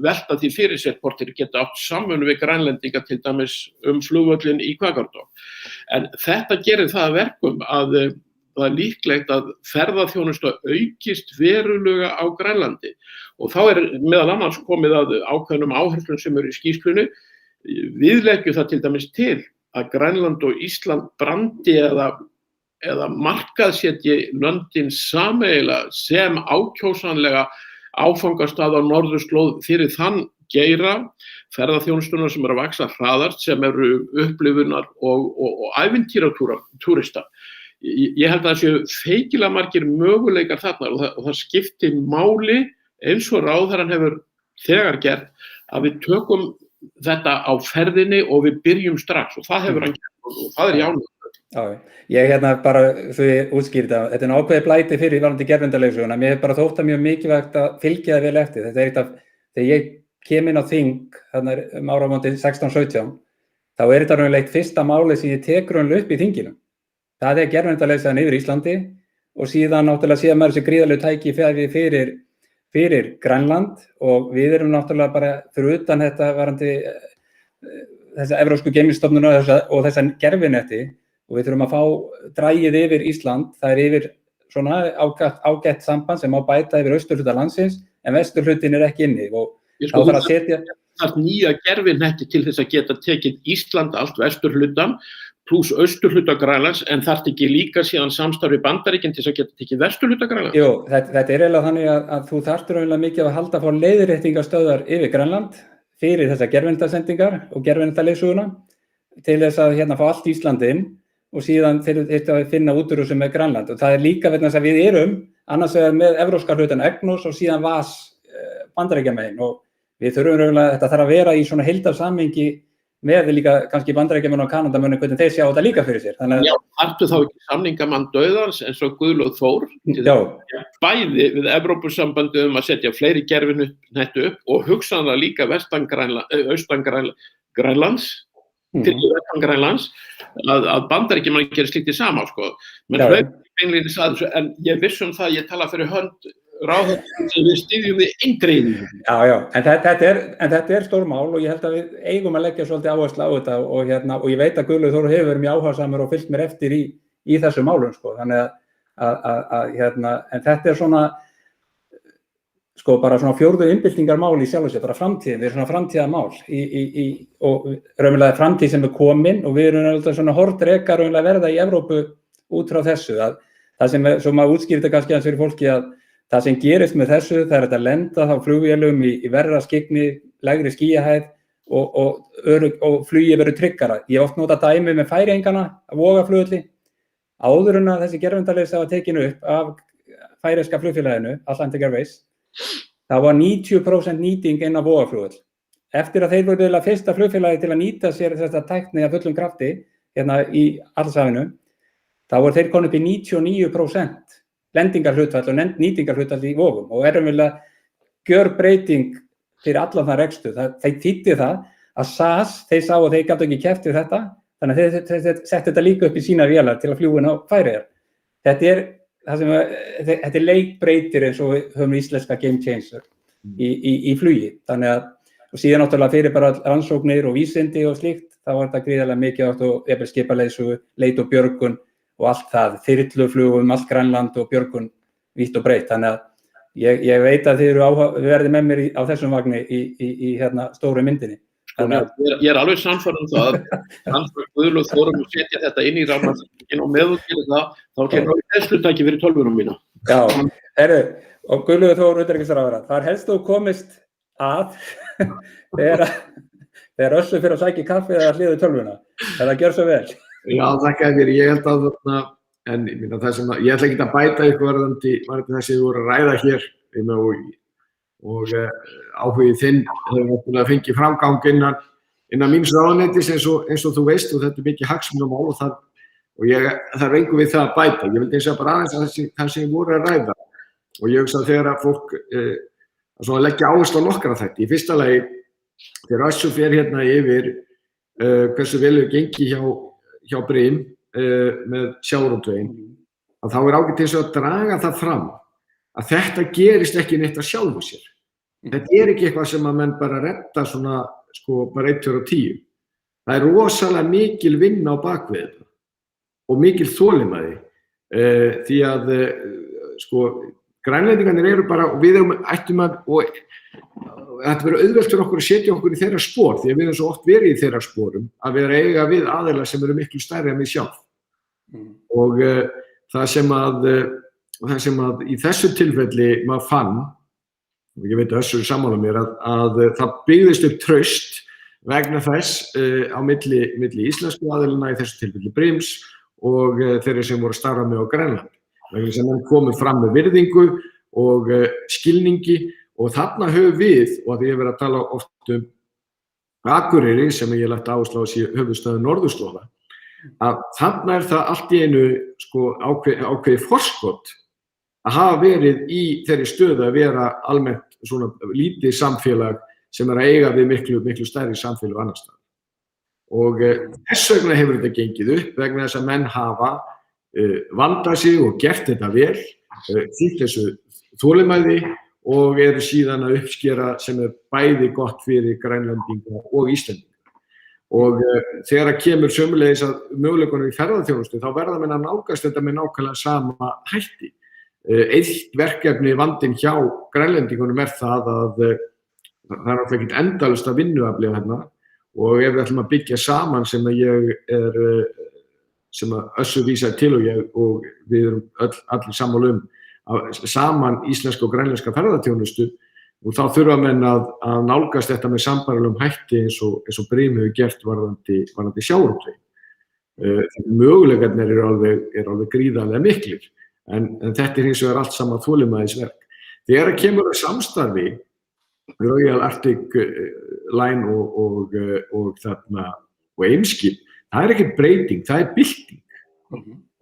velta því fyrir sér hvort þeir geta átt samvinnu við Grænlendinga til dæmis flugvöllin í Qaqortoq. En þetta gerir það að verkum að það líklegt að ferðaþjónusta aukist verulega á Grænlandi og þá meðal annars komið að ákveðnum áherslum sem eru í skýrslunni. Við leggjum það til dæmis til að Grænland og Ísland brandi eða markaðsetji löndin sameiginlega sem ákjósanlega áfangastað á norðurslóð fyrir þann geira ferðaþjónustuna sem eru að vaxa hraðart, sem eru upplifunar og ævintýratúrista. Ég held að það séu feikilega margir möguleikar þarna og það skiptir máli eins og ráðherrann hefur þegar gert að við tökum þetta á ferðinni og við byrjum strax og það hefur hann gert og það jánuð. Já, ég bara, svo ég útskýri þetta ákveði blæti fyrir varðandi gervindalegsuguna. Mér hef bara þótt að mjög mikilvægt að fylgja það vel eftir. Þetta eitt af, þegar ég kem inn á þing, þarna áramótin 16-17, þá þetta raunilegt fyrsta máli sem ég tek raunlega upp í þinginu. Það gervindalegsuguna yfir Íslandi og síðan náttúrulega síðan maður þessi gríðarlegu tæki fyrir Grænland og við erum náttúrulega bara fyrir utan þetta varðandi þessa evrópsku geimvísistofnun og þessa gervinetti og við þurfum að fá drægið yfir Ísland, það yfir svona ágætt samband sem má bæta yfir austurhluta landsins en vesturhlutin ekki inni og þá þarf að setja það nýja gervinetti til þess að geta tekið Ísland allt vesturhlutan pluss austurhluta Grænlands en þarf ekki líka síðan samstarfi Bandaríkin til þess að geta tekið vesturhluta Grænlands? Jú, þetta eiginlega þannig að þú þarftur eiginlega mikið að halda að fá leiðréttingastöðvar yfir Grænland fyrir þessar gervindasendingar og gervindalegsuguna til þess að fá allt Íslandi inn og síðan þurftu að finna útrúsum með Grænland og það líka vegna þess að við erum annars vegar með evrópska hlutan EGNOS og síðan VAS Bandaríkjamegin og við þurfum raunverulega, þetta þarf að vera í svona heildarsamhengi með líka kannski Bandaríkjamenn og Kanadamenn hvernig þeir sjá þetta líka fyrir sér. Já, þarftu þá ekki samningamann dauðans eins og Guðlaug Þór bæði við Evrópusambandið að setja fleiri gervinetti upp og hugsanlega líka austan Grænlands til vestan Grænlands að Bandaríkjamenn gerir slíkt í sama menn fleiri beinlínis að þessu en ég viss það ég tala fyrir hönd ráðherra sem við styðjum við eindregið. Já, en þetta stór mál og ég held að við eigum að leggja svolítið áherslu á þetta og ég veit að Guðlaug Þór hefur verið mjög áhugasamur og fylgt mér eftir í þessu málum þannig en þetta svona bara svona fjórðu innbyltingarmál í sjálfu sér, bara framtíðin, við svona framtíðarmál og raunverulega framtíð sem komin og við erum svona hortrekar raunverulega verða í Evrópu út frá þessu það sem svo maður útskýrir þetta kannski aðeins fyrir fólki að það sem gerist með þessu, það þetta að lenda þá flugvélum í verra skyggni, lægri skýjahæð og flugi verður tryggara. Ég oft nota dæmi með Færeyingana að Vogaflugvelli. Áður en að þessi gervindalegs var tekinu upp af færeyska flugfélaginu, Atlantic Airways, það var 90% nýting inn á Vogaflugvöll. Eftir að þeir voru fyrsta flugfélagi til að nýta sér þessa tækni af fullum krafti í Atlantshafinu, þá voru þeir konið upp í 99% lendingarhlutfall og nýtingarhlutfall í Vogum og raunverulega gjörbreyting fyrir allan það rekstur. Þeir þýddi það að SAS, þeir sá að þeir gátu ekki keppt við þetta, þannig að þeir settu þetta líka upp í sínar vélar til að fljúga inn á Færeyjar. Þetta leikbreytir eins og við höfum íslenska game changer í flugi. Þannig að, og síðan náttúrulega fyrir bara rannsóknir og vísindi og slíkt, þá var þetta gríðarlega mikið átt og skipaleiðsögu, leit og björgun og allt það, þyrluflug allt Grænland og björgun vítt og breytt. Þannig að ég veit að þið verðið með mér á þessum vagni í stóru myndinni. Ég alveg sannfærður það að Guðlaug Þór að setja þetta inn í rammasamninginn og meðan þú gerir það, þá kemur það helslutæki fyrir tölvunum mína. Já, og Guðlaug Þór utanríkisráðherra, það helst þú komist að þegar Össur fyrir að sækja kaffi eða hliðu tölvuna. Það gjör svo vel. Já, þakka þér. Ég held að ég ætla ekki að bæta ykkur varðandi það sem þú voru að ræða hér og áhugið þinn hefur fengið framgang innan míns ráðuneytis eins og þú veist og þetta mikið hagsmunamál og og það er engu við það að bæta. Ég vildi eins og bara aðeins að það sem ég voru að ræða og ég hugsa að þegar að fólk að leggja áherslu á nokkra þætti. Í fyrsta lagi, þegar Össur fer hérna yfir hversu vel hefur gengið hjá Brim með sjávarútveginn, að þá er ágætt eins og að draga það fram að þetta gerist ekki neitt af sjálfu sér. Þetta er ekki eitthvað sem að menn bara redda svona bara 1, 2 og 10. Það er rosalega mikil vinna á bakvið þetta og mikil þolinmæði því að Grænlendingarnir eru bara, og við ættum að, og þetta verður auðvelt fyrir okkur að setja okkur í þeirra spor því að við erum svo oft verið í þeirra sporum að vera eiga við aðila sem eru miklu stærri en við sjálf. Og það sem að í þessu tilfelli maður fann, og ég veit að Össur er sammála mér, að það byggðist upp traust vegna þess á milli íslensku aðilana, í þessu tilfelli Brims og þeirri sem voru að starfa með á Grænlandi. Vegna þess að menn komið fram með virðingu og skilningi og þarna höfum við, og að ég hef verið að tala oft Akureyri sem ég lagt áherslu á þessi höfuðstöðu norðurslóða, að þarna er það allt í einu ákveðið forskot að hafa verið í þeirri stöðu að vera almennt svona lítið samfélag sem er að eiga við miklu stærri samfélag annars staðar. Og þess vegna hefur þetta gengið upp vegna þess að menn hafa vandað sig og gert þetta vel, þýtt þessu þolinmæði og eru síðan að uppskera sem er bæði gott fyrir Grænlendinga og Íslendinga. Og þegar það kemur sömuleiðis að möguleikunum í ferðaþjónustu þá verða menn að nálgast þetta með nákvæmlega sama hætti. Eitt verkefni vandinn hjá Grænlendingunum er það að það er náttúrulega ekkert endalaust að vinnuafli hérna og ef við ætlum að byggja saman sem að Össur vísaði til og við erum allir sammála saman íslenska og grænlenska ferðaþjónustu og þá þurfa menn að nálgast þetta með sambærilegum hætti eins og Brim hefur gert varðandi sjávarútveg. Möguleikarnir eru alveg gríðarlega miklir en þetta er hins vegar allt saman þolinmæðisverk. Þegar það kemur að samstarfi Royal Arctic Line og Eimskip, það er ekki breyting, það er bylting.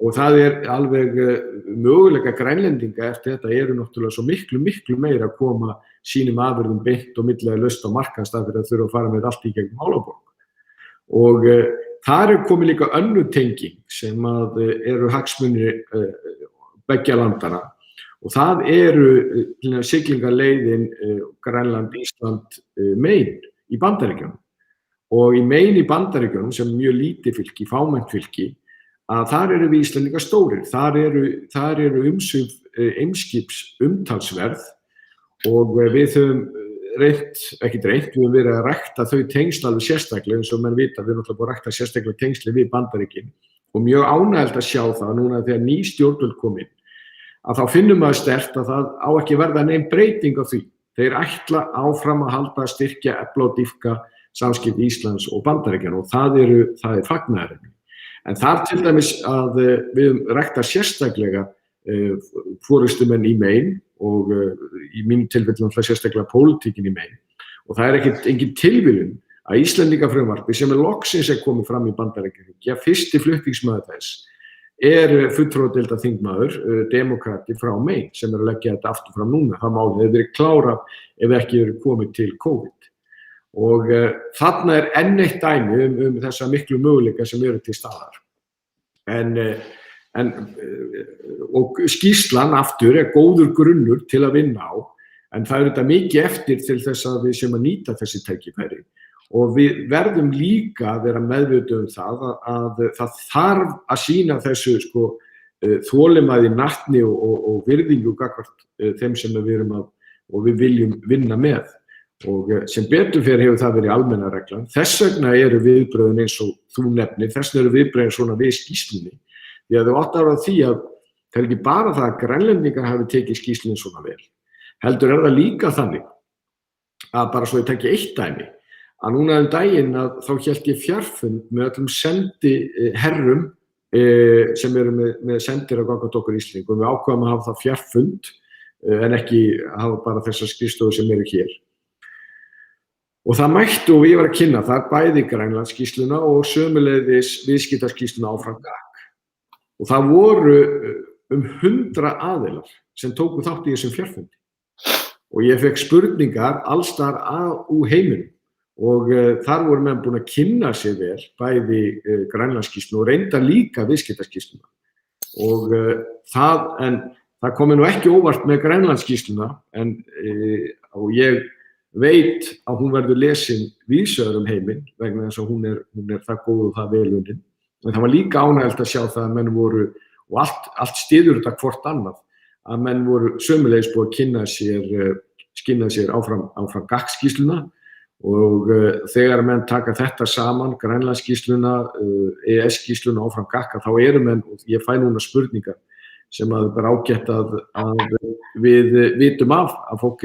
Og það er alveg möguleika Grænlendinga eftir þetta eru náttúrulega svo miklu meira að koma sínum afurðum beint og millega laust á markaðsstað fyrir að þurfa að fara með allt í gegnum Álaborg. Og þar er komið líka önnur tenging sem að eru hagsmunir beggja landana og það eru siglingaleiðin Grænland, Ísland, Maine í Bandaríkjunum. Og í Maine í Bandaríkjunum sem mjög lítið fylki, fámennt fylki, að þar eru við Íslendingar stórir. Þar eru umsvif Eimskips umtalsverð og við höfum við höfum verið að rækta þau tengsl alveg sérstaklega eins og menn vita, við erum náttúrulega búin að rækta sérstaklega tengsli við Bandaríkin og mjög ánægjulegt að sjá það núna þegar ný stjórnvöld kom inn að þá finnum maður sterkt að það á ekki verða nein breyting á því. Þeir ætla áfram að halda að styrkja, efla og dýpka samskipti Íslands og Bandaríkjanna og það er fagnaðarefni. En þar til dæmis að við höfum ræktað sérstaklega forystumenn í Maine og í mínu tilfelli sérstaklega pólitíkin í Maine. Og það er engin tilviljun að Íslendingafrumvarpi sem loksins komið fram í Bandaríkjunum, fyrsti flutningsmaður þess fulltrúadeilda þingmaður, demokrati frá Maine sem að leggja þetta aftur fram núna. Það málið hefur verið klárað ef ekki verið komið til COVID. Og þarna er enn eitt dæmi þessa miklu möguleika sem eru til staðar. Og skýrslan aftur er góður grunnur til að vinna á, en það er þetta mikið eftir til þess að við séum að nýta þessi tækifæri. Og við verðum líka að vera meðvituð það að það þarf að sýna þessu þolinmæði, natni og virðingu gagnvart þeim sem við erum og við viljum vinna með. Og sem betur fer hefur það verið almenna reglan. Þess vegna eru viðbrögðin eins og þú nefnir, þess vegna eru viðbrögðin svona við skýrslunni. Því að þú átt að vera því að það er ekki bara það að Grænlendingar hafi tekið skýrslunni svona vel. Heldur er það líka þannig að bara svo ég tekja eitt dæmi, að núna daginn að þá hélt ég fjarfund með öllum sendiherrum sem eru með sendir á gangað okkur Ísling og við ákveðum að hafa það fjarfund en ekki hafa bara þessar skrifstofur sem eru hér. Og það mættu og ég var að kynna þar bæði Grænlandsskýrsluna og sömuleiðis viðskiptaskýrsluna áfram GAC. og það voru 100 aðilar sem tóku þátt í þessum fjarfundi og ég fekk spurningar alls staðar úr heiminum og þar voru menn búin að kynna sér vel bæði Grænlandsskýrsluna og reyndar líka viðskiptaskýrsluna og það komi nú ekki óvart með Grænlandsskýrsluna og ég veit að hún verður lesin víðsvegar heiminn vegna þess að hún er það góð og það vel unnin. En það var líka ánægjulegt að sjá það að menn voru, og allt styður þetta hvort annað, að menn voru sömuleiðis búið að kynna sér áfram GAC-skýrsluna og þegar menn taka þetta saman, Grænlandsskýrsluna, EES-skýrsluna áfram GAC, þá eru menn, og ég fæ núna spurningar sem að bara ágætt að við vitum af að fólk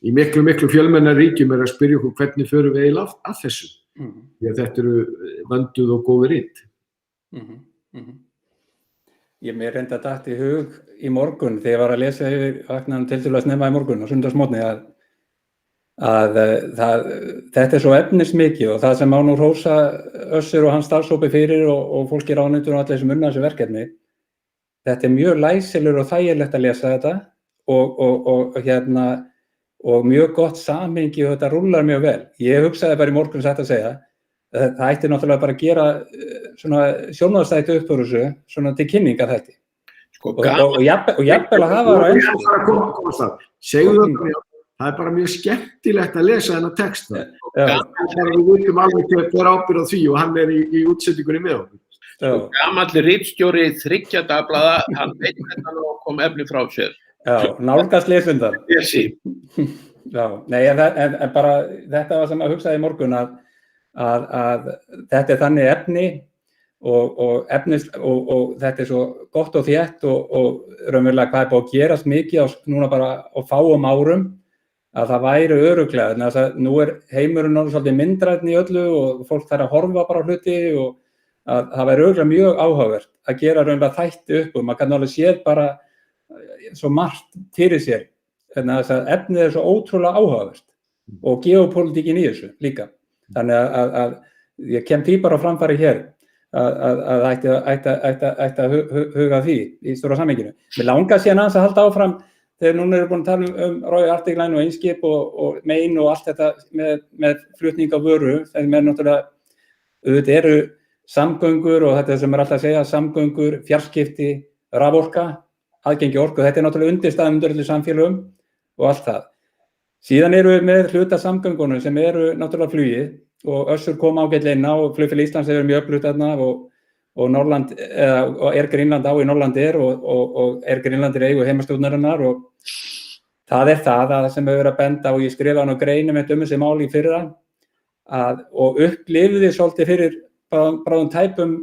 í miklu fjölmennar ríkjum að spyrja okkur hvernig förum við eiginlega að þessu. Því að þetta eru vönduð og góð rit. Mér reynda datt í hug í morgun þegar ég var að lesa yfir vaknaðan tiltölulega snemma í morgun á sunnudagsmorgni að þetta svo efnismikið og það sem má nú hrósa Össur og hans starfshópi fyrir og fólki í ráðuneytinu og allir sem unna þessu verkefni. Þetta mjög læsilegur og þægilegt að lesa þetta og mjög gott samhengi og þetta rúllar mjög vel. Ég hugsaði bara í morgun satt að segja það ætti náttúrulega bara að gera svona sjónvarpsþætti upp úr þessu svona til kynningar þætti. Og jafnvel að hafa það á ensku. Segðu það bara mjög skemmtilegt að lesa þennan texta. Við vitum alveg hver ábyrgð á því og hann í útsendingunni með okkur. Gamalli ritstjóri 3 dagblaða, hann veit þetta og kom efni frá sér. Já, nálgast lesendur. Já, nei, en bara þetta var sem að hugsaði í morgun að þetta þannig efni og þetta svo gott og þétt og raunverulega hvað búið að gerast mikið núna bara á fáum árum að það væri örugglega, þannig að nú heimurinn svolítið myndrænn í öllu og fólk þarf að horfa bara á hluti og að það væri örugglega mjög áhugavert að gera raunverulega þætti upp og maður kann alveg séð bara svo margt fyrir sér, þannig að þess að efnið svo ótrúlega áhugavert og geopólitíkin í þessu líka. Þannig að ég kem því bara á framfæri hér að ætti að huga því í stóra samhenginu. Mér langar síðan aðeins að halda áfram þegar núna eru búin að tala Royal Arctic Line og Eimskip og Maine og allt þetta með flutning á vöru, þegar með náttúrulega auðvitað eru samgöngur og þetta sem alltaf að segja, samgöngur, fjarskipti, raforka, aðgengi orku, þetta náttúrulega undirstaðan undir öllu samfélögum og allt það. Síðan eru við með hluta samgöngunum sem eru náttúrulega flugið og Össur kom ágætlega inn á og Flugfélag Íslands hefur mjög öflugt þarna og Norrland, og Greenland á í Norrland og Greenland eigu heimastjórnarinnar og það það sem hefur verið að benda og ég skrifaði nú grein um þessi mál í fyrra og upplifði svolítið fyrir bráðum tæpum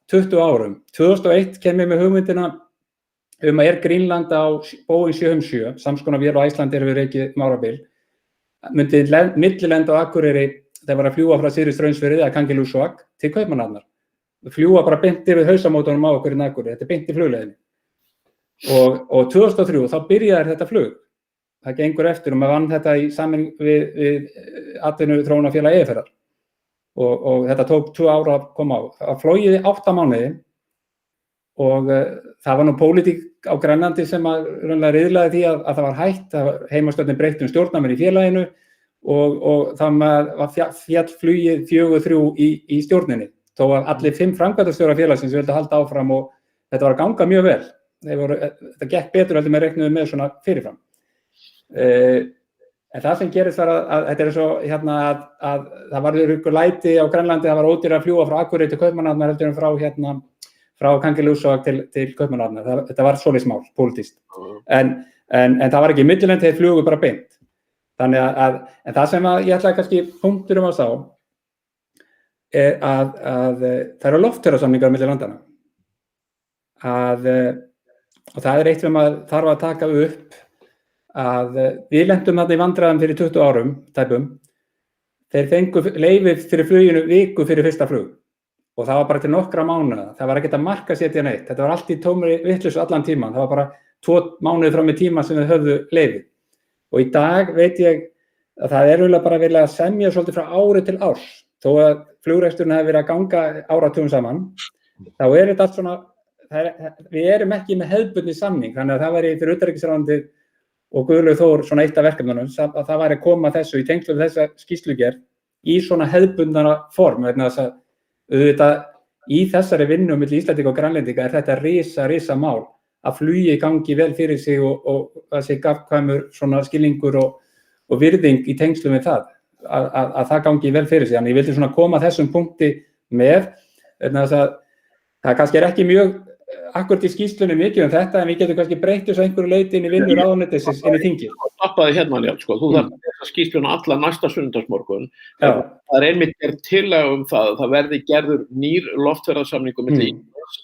20 árum. 2001 kem ég með hugmyndina að Greenland á Boeing 757, samskonar vél og Iceland við rekið árabil, myndi millilenda á Akureyri þegar var að fljúga frá Syðri-Straumsfirði eða Kangerlussuaq til Kaupmannahafnar. Fljúga bara beint yfir hausamótunum á okkur í Akureyri, þetta beint í flugleiðinni. Og 2003 þá byrjaði þetta flug. Það gengur eftir og maður vann þetta í saman við atvinnuþróunarfélag Eyjafjarðar. Og þetta tók 2 ár að koma á. Það flogið 8 mánuði og það var nú pólitík á Grænlandi sem raunlega riðlaði því að það var hætt, heimastjórnin breytti stjórnarmenn í félaginu og það var fjall flugið 4-3 í stjórninni, þó að allir 5 framkvæmdastjórar félagsins vildu halda áfram og þetta var að ganga mjög vel. Þetta gekk betur heldur með reiknuðu með svona fyrirfram. En það sem gerist var að þetta svo að það var ykkur læti á Grænlandi, það var ódýrara að fljúga frá Akureyri til Kaupmannahafnar heldur en frá Kangerlussuaq til Kaupmannahafnar. Þetta var svoleiðis mál, pólitískt. En það var ekki millilend, þeir flugu bara beint. Þannig en það sem ég ætlaði kannski punktur að sá að það eru loftferðasamningar milli landanna. Og það eitt sem maður þarf að taka upp að við lentum þarna í vandræðum fyrir 20 árum, tæpum. Þeir fengu leyfi fyrir fluginu viku fyrir fyrsta flug. Og það var bara til nokkra mánuða, það var ekkert að markasetja neitt, þetta var allt í tómri vitleysu allan tíman, það var bara 2 mánuði fram í tíma sem við höfðu leyfi. Og í dag veit ég að það eiginlega bara verið að semja svolítið frá ári til árs, þó að flugreksturinn hefði verið að ganga áratugum saman, þá þetta allt svona við erum ekki með hefðbundni samning, þannig að það væri fyrir utanríkisráðuneytið og Guðlaugur Þór svona eitt af verkefnunum, að það væri að koma þessu í tengslum við þessa skýrslugerð í svona hefðbundna form, vegna þess að auðvitað í þessari vinnu milli Íslendinga og Grænlendinga þetta risa mál að flugi gangi vel fyrir sig og það sé gagnkvæmur svona skilningur og virðing í tengslum við það, að það gangi vel fyrir sig. Þannig ég vildi svona koma þessum punkti með, vegna þess að það kannski ekki mjög akkurat í skýrslunni mikið þetta, en við getum kannski breytt þessu einhverju leyti inn í vinnu ráðuneytisins inn í þingið. Stoppaði hérna, Njáll, sko, þú þarf að lesa skýrsluna alla næsta sunnudagsmorgun. Það einmitt tillaga það að það verði gerður nýr loftferðasamningur milli Íslands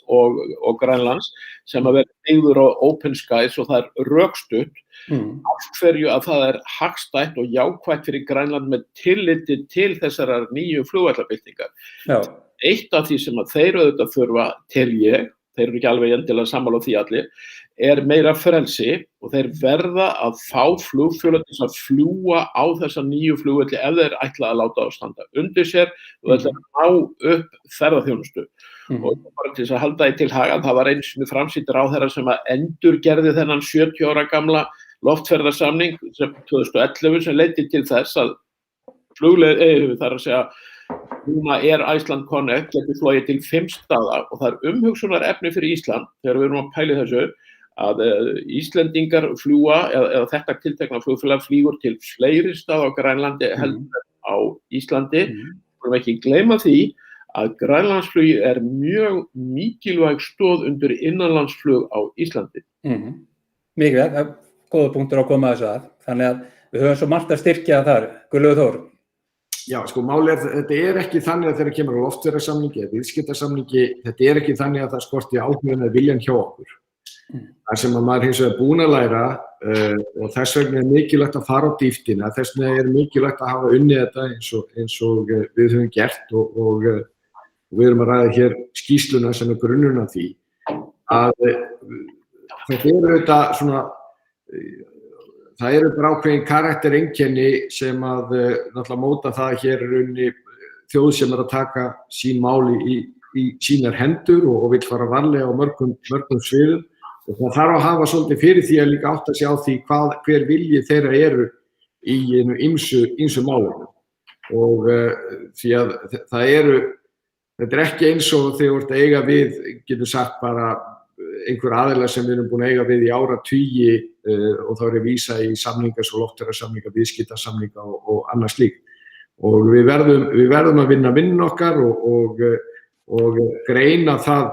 og Grænlands sem að verði byggður á open skies og það rökstutt af hverju að það hagstætt og jákvætt fyrir Grænland með tilliti til þessarar nýju flugvallabyltingar. Eitt af því sem að þeir auðvitað þurfa, tel ég, þeir eru ekki alveg endilega sammála á því allir, meira frelsi og þeir verða að fá flugfélög til að fljúga á þessa nýju flugvelli ef þeir ætla að láta þá standa undir sér og ætla að ná upp ferðaþjónustu. Og bara til þess að halda því til haga, það var einu sinni framsýnt ráðherra sem að endurgerði þennan 70 ára gamla loftferðasamning 2011 sem leiddi til þess að flugleið, þar að segja núna Iceland Connect getur flogið til 5 staða og það umhugsunar efni fyrir Ísland þegar við erum að pæla þessu að Íslendingar fljúga eða þetta tiltekna flugfélag flýgur til fleiri staða á Grænlandi heldur á Íslandi. Við erum ekki gleyma því að Grænlandsflugi mjög mikilvæg stoð undir innanlandsflug á Íslandi. Mikið vel, góða punktur að koma þessu að. Þannig að við höfum svo margt að styrkja þar. Guðlaugur Þór. Já, sko, málið þetta ekki þannig að þegar kemur á loftferðasamningi eða viðskiptasamningi, þetta ekki þannig að það skorti áhugann eða viljan hjá okkur. Það sem að maður hins vegar búinn að læra og þess vegna mikilvægt að fara á dýptina, þess vegna mikilvægt að hafa unnið þetta eins og við höfum gert og við erum að ræða hér skýrsluna sem grunnurinn að því að þetta auðvitað svona það bara ákveðin karaktereinkenni sem að náttúrulega móta það hér raunni þjóð sem að taka sín máli í sínar hendur og vill fara varlega á mörgum sviðum og það þarf að hafa svolítið fyrir því að líka átta sig á því hver vilji þeirra eru í ýmsu málum og því að þetta ekki eins og þegar þú ert að eiga við, getur sagt bara einhver aðilar sem við erum búin að eiga við í áratugi og þá ég vísa í samninga svo loftferðasamninga, viðskiptasamninga og annað slíkt. Og við verðum að vinna vinnuna okkar og greina það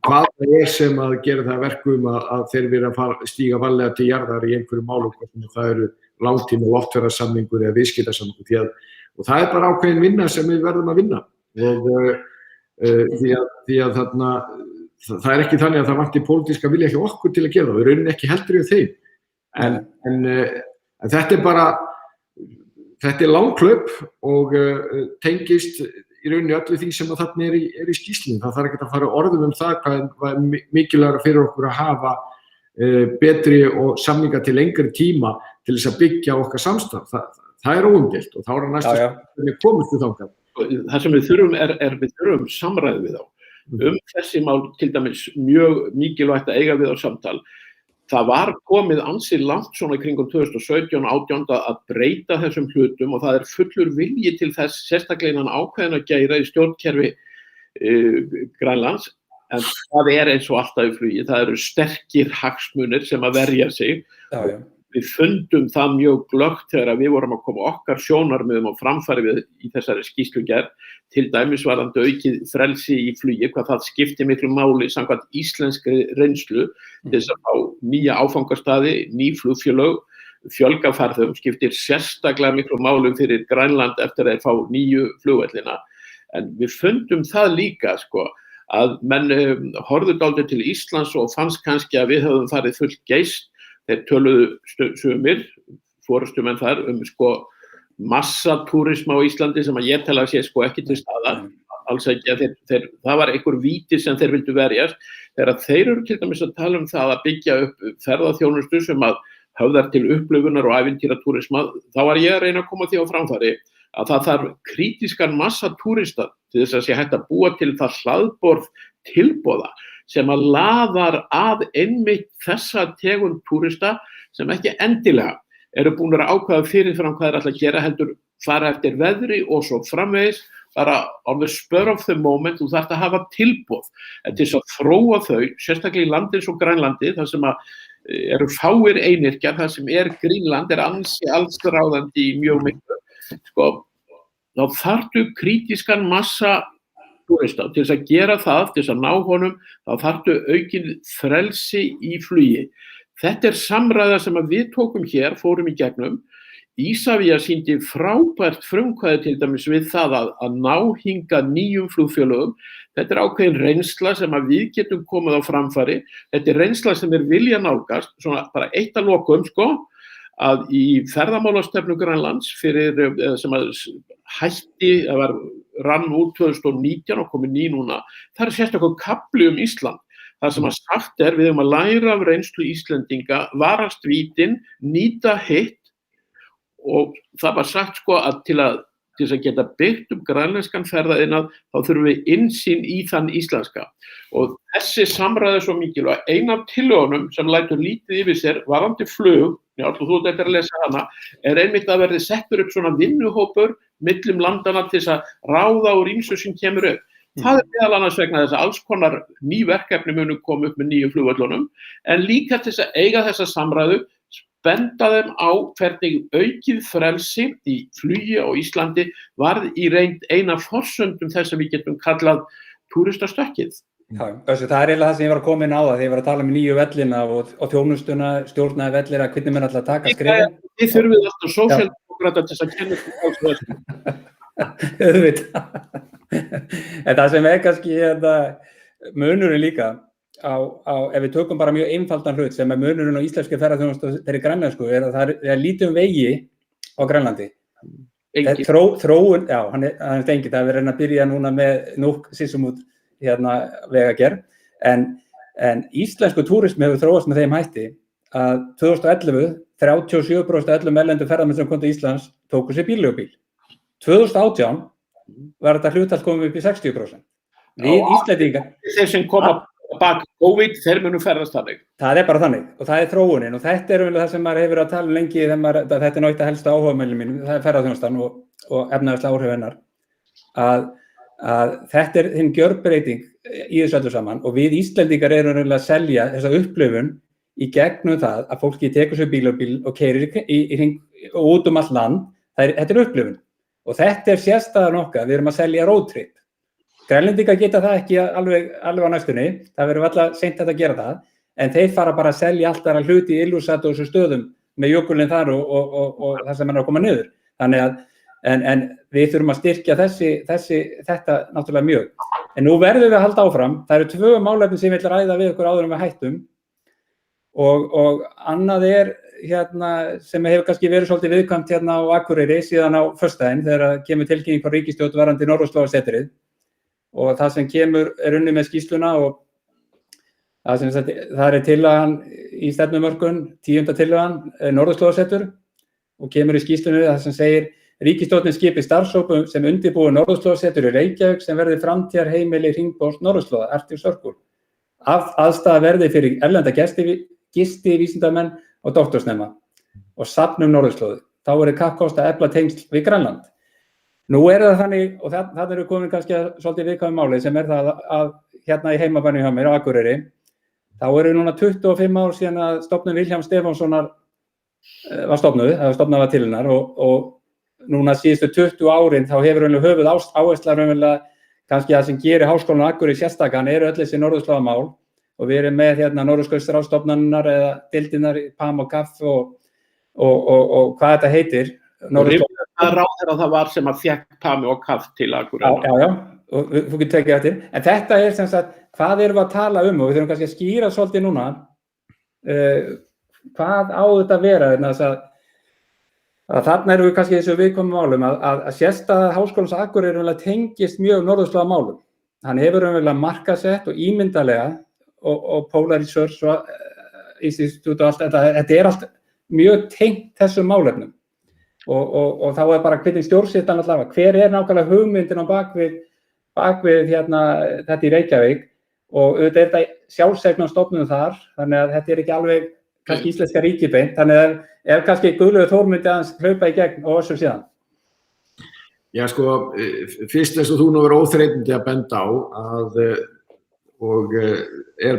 hvað það sem að gera það verkum að þeir vera að stíga varlega til jarðar í einhverju málum, það eru langtíma loftferðasamningur eða viðskiptasamningur og það bara ákveðin vinna sem við verðum að vinna og því að þarna það ekki þannig að það vanti pólitíska vilja hjá okkur til að gera það, við raunin ekki heldur í þeim. En þetta langhlaup og tengist í rauninni öllu því sem að þarna í skýrslunni. Það þarf ekki að fara orðum það hvað mikilvægt fyrir okkur að hafa betri og samninga til lengri tíma til þess að byggja okkar samstarf. Það óumdeilt og þá næsta hvernig komumst við þangað. Það sem við þurfum við þurfum samræði við þá. Þessi mál til dæmis mjög mikilvægt að eiga við á samtal. Það var komið ansi langt svona kringum 2017-18 að breyta þessum hlutum og það fullur vilji til þess sérstaklega innan ákveðin að gera í stjórnkerfi Grænlands en það eins og alltaf í flugi, það eru sterkir hagsmunir sem að verja sig. Við fundum það mjög glöggt þegar við vorum að koma okkar sjónarmiðum á framfæri í þessari skýrslugerð, til dæmis varðandi aukið frelsi í flugi, hvað það skipti miklu máli samkvæmt íslenskri reynslu til þess að fá nýja áfangastaði, ný flugfélög, fjölga farþegum, skiptir sérstaklega miklu máli fyrir Grænland eftir að þeir fá nýju flugvellina. En við fundum það líka, að menn horfðu dálítið til Íslands og fannst kannski að við höfum farið full geist. Þeir töluðu sumir, forystumenn þar, massatúrisma á Íslandi sem að ég tel að sé ekki til staðar, alls ekki að það var einhver víti sem þeir vildu verjast. Þegar þeir eru til dæmis að tala það að byggja upp ferðaþjónustu sem að höfðar til upplifunar og ævintýratúrisma, þá var ég að reyna að koma því á framfæri að það þarf krítiskan massatúrista til þess að sé hægt að búa til það hlaðborð tilboða sem að laðar að einmitt þessa tegund túrista sem ekki endilega eru búin að ákveða fyrirfram hvað ætla að gera, heldur fara eftir veðri og svo framvegis, bara on the spur of the moment, þú þarft að hafa tilboð. En til þess að þróa þau, sérstaklega í landi eins og Grænlandi, þar sem að eru fáir einyrkjar, þar sem Grínland ansi allsráðandi í mjög miklu, sko, þá þarftu krítískan massa túrista. Til þess að gera það, til þess að ná honum, þá þarftu aukin frelsi í flugi. Þetta samræða sem að við tókum hér, fórum í gegnum. Isavia sýndi frábært frumkvæði til dæmis við það að ná hingað nýjum flugfélögum. Þetta ákveðin reynsla sem að við getum komið á framfæri. Þetta reynsla sem vilja nálgast, svona bara eitt að lokum, sko, að í ferðamálastefnu Grænlands sem að hætti, rann út 2019 og komið ný núna, það sérstaklega kafli Ísland. Það sem að sagt við höfum að læra af reynslu Íslendinga, varast vítin, nýta hitt, og það var sagt sko að til þess að geta byggt grænlenskan ferðaiðnað þá þurfum við innsýn í þann íslenska. Og þessi samræði er svo mikilvæg. Ein af tillögunum sem lætur lítið yfir sér varðandi flug, þú ert að lesa hana, einmitt að verði settur upp svona vinnuhópur millum landana til þess að ráða úr ýmsu sem kemur upp. Það meðal annars vegna þess að alls konar ný verkefni munu koma upp með nýju flugvöllunum, en líka til þess að eiga þessa samræðu, benda þeim á hvernig aukið frelsi í flugi á Íslandi varð í reynd eina forsöndum þess að við getum kallað túristastökkið. Það eiginlega það sem ég var að koma inn á það, þegar ég var að tala með nýju vellina og þjónustuna, stjórnaði vellir að hvernig menn alltaf taka skrifin. Þið þurfið alltaf sósíaldemókrata til þess að kenna ykkur á þessu. Auðvitað. En það sem kannski munurinn líka, ef við tökum bara mjög einfaldan hlut sem munurinn á íslenski ferðaþjónustu þeirri grænlensku að það er lítið vegi á Grænlandi. Þróun, já, hann er engin, það er verið að byrja núna með núk sísum út vegagerð, en íslensku túrismi hefur þróast með þeim hætti að 2011, 37% af öllum erlendu ferðamenn sem kom til Íslands tóku sér bílleigubíl. 2018 var þetta hlutfall komið upp í 60%. Við Íslendingar. Þeir sem koma bak COVID, þeir munu ferðast þannig. Það er bara þannig og það er þróunin og þetta er það sem maður hefur að tala lengi þetta er náttúrulega helsta áhugamálið mín, það er ferðaþjónustan og efnahagslega áhrif hennar. Að þetta er hinn gjörbreyting í þessu öllu saman og við Íslendingar erum raunverulega að selja þessa upplifun í gegnum það að fólki tekur sér bíl og keyrir í hring og út allt land. Þetta er upplifun og þetta er sérstæðan okkar, við erum að selja roadtrip. Grænlendingar geta það ekki alveg á næstunni, það verður alltaf seint að gera það, en þeir fara bara að selja allt þar að hluti í Ilulissat og þessu stöðum með jökulinn þar og það sem er að koma niður. Þannig að en við þurfum að styrkja þetta náttúrulega mjög. En nú verðum við að halda áfram, það eru 2 málefni sem ég vil ræða við ykkur áður en við hættum og annað sem hefur kannski verið svolítið viðkvæmt á Akureyri síðan á föstudaginn þegar kemur tilkynning frá ríkisstjórn varðandi Norðurslóðasetrið og það sem kemur unnið með skýrsluna og það er tillagan í stefnumörkun, 10. tillagan Norðurslóðasetur og kemur í skýrslunni það sem segir ríkisstjórnin skipi starfshópum sem undirbúi Norðurslóðasetur í Reykjavík sem verði framtíðarheimili hringbórs Norðurslóða, Arctic Circle. Aðstaða verði fyrir erlenda gisti, vísindamenn og doktorsnema og safnum Norðurslóðu. Þá er kappkost að efla tengsl við Grænland. Nú er það þannig, og þarna eru komin kannski svolítið viðkvæmu máli sem það að hérna í heimabænum hjá mér á Akureyri, þá eru núna 25 ár síðan að stofnun Vilhjálms Stefánssonar var stofnað til hennar og núna síðustu 20 árin þá hefur höfuð áhersla kannski það sem gerir Háskólann á Akureyri sérstakan öll þessi norðurslóðamál og við erum með norðurskautsráðstofnanirnar eða deildirnar PAM og KAF og hvað þetta heitir. Það ráðherra það var sem að fékk PAM og KAF til Akureyri. Já, og þú getur tekið eftir. En þetta sem sagt, hvað erum við að tala og við þurfum kannski að skýra svolítið núna hvað á þetta að vera að þarna erum við kannski þessu viðkvæmu málum að sérstæða Háskólans á Akureyri tengist mjög norðurslóðamálum. Hann hefur markasett og ímyndarlega og Polar Research og Institute og allt þetta er allt mjög tengt þessum málefnum og þá er bara hvernig stjórnsýslan allavega, hver nákvæmlega hugmyndin á bakvið þetta í Reykjavík og auðvitað þetta sjálfseignarstofnun þar, þannig að þetta ekki alveg kannski íslenska ríkið beint, þannig að ef kannski Guðlaugur Þór myndi aðeins hlaupa í gegn og þessu síðan. Já, sko, fyrst eins og þú nú verið óþreytandi að benda á og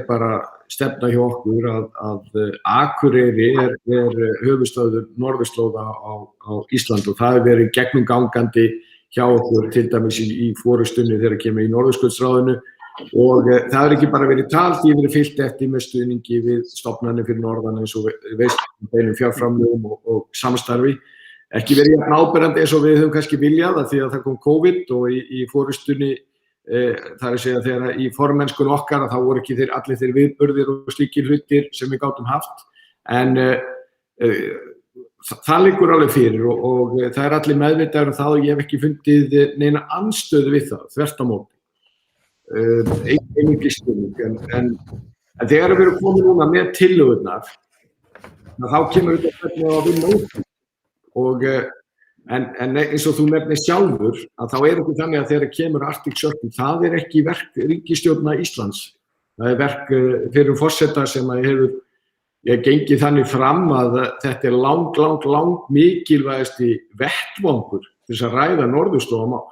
bara stefna hjá okkur að Akureyri höfuðstöður norðurslóða á Íslandi og það verið gegnumgangandi hjá okkur til dæmis í forystunni þegar kemur í Norðurskautsráðinu og það ekki bara verið talt, ég verið fylgt eftir með stuðningi við stofnanir fyrir norðan eins og beinum fjárframlögum og samstarfi. Ekki verið jafn áberandi eins og við höfum kannski viljað því að það kom COVID og í forystunni það segja þegar í formennskun okkar að þá voru ekki allir þeir viðburðir og slíkir hlutir sem við gátum haft en það liggur alveg fyrir og það allir meðvitaður það og ég hef ekki fundið neina andstöðu við það, þvert á móti. Einnig stuðning en þegar við erum komin núna með tillögurnar þá kemur þetta hvernig að vinna út og en eins og þú nefnir sjálfur að þá ekki þannig að þegar kemur Arctic Circle það ekki verk ríkisstjórna Íslands það verk fyrir forseta sem að ég gengið þannig fram að þetta lang mikilvægasti vettvangur til þess að ræða norðurslóðamál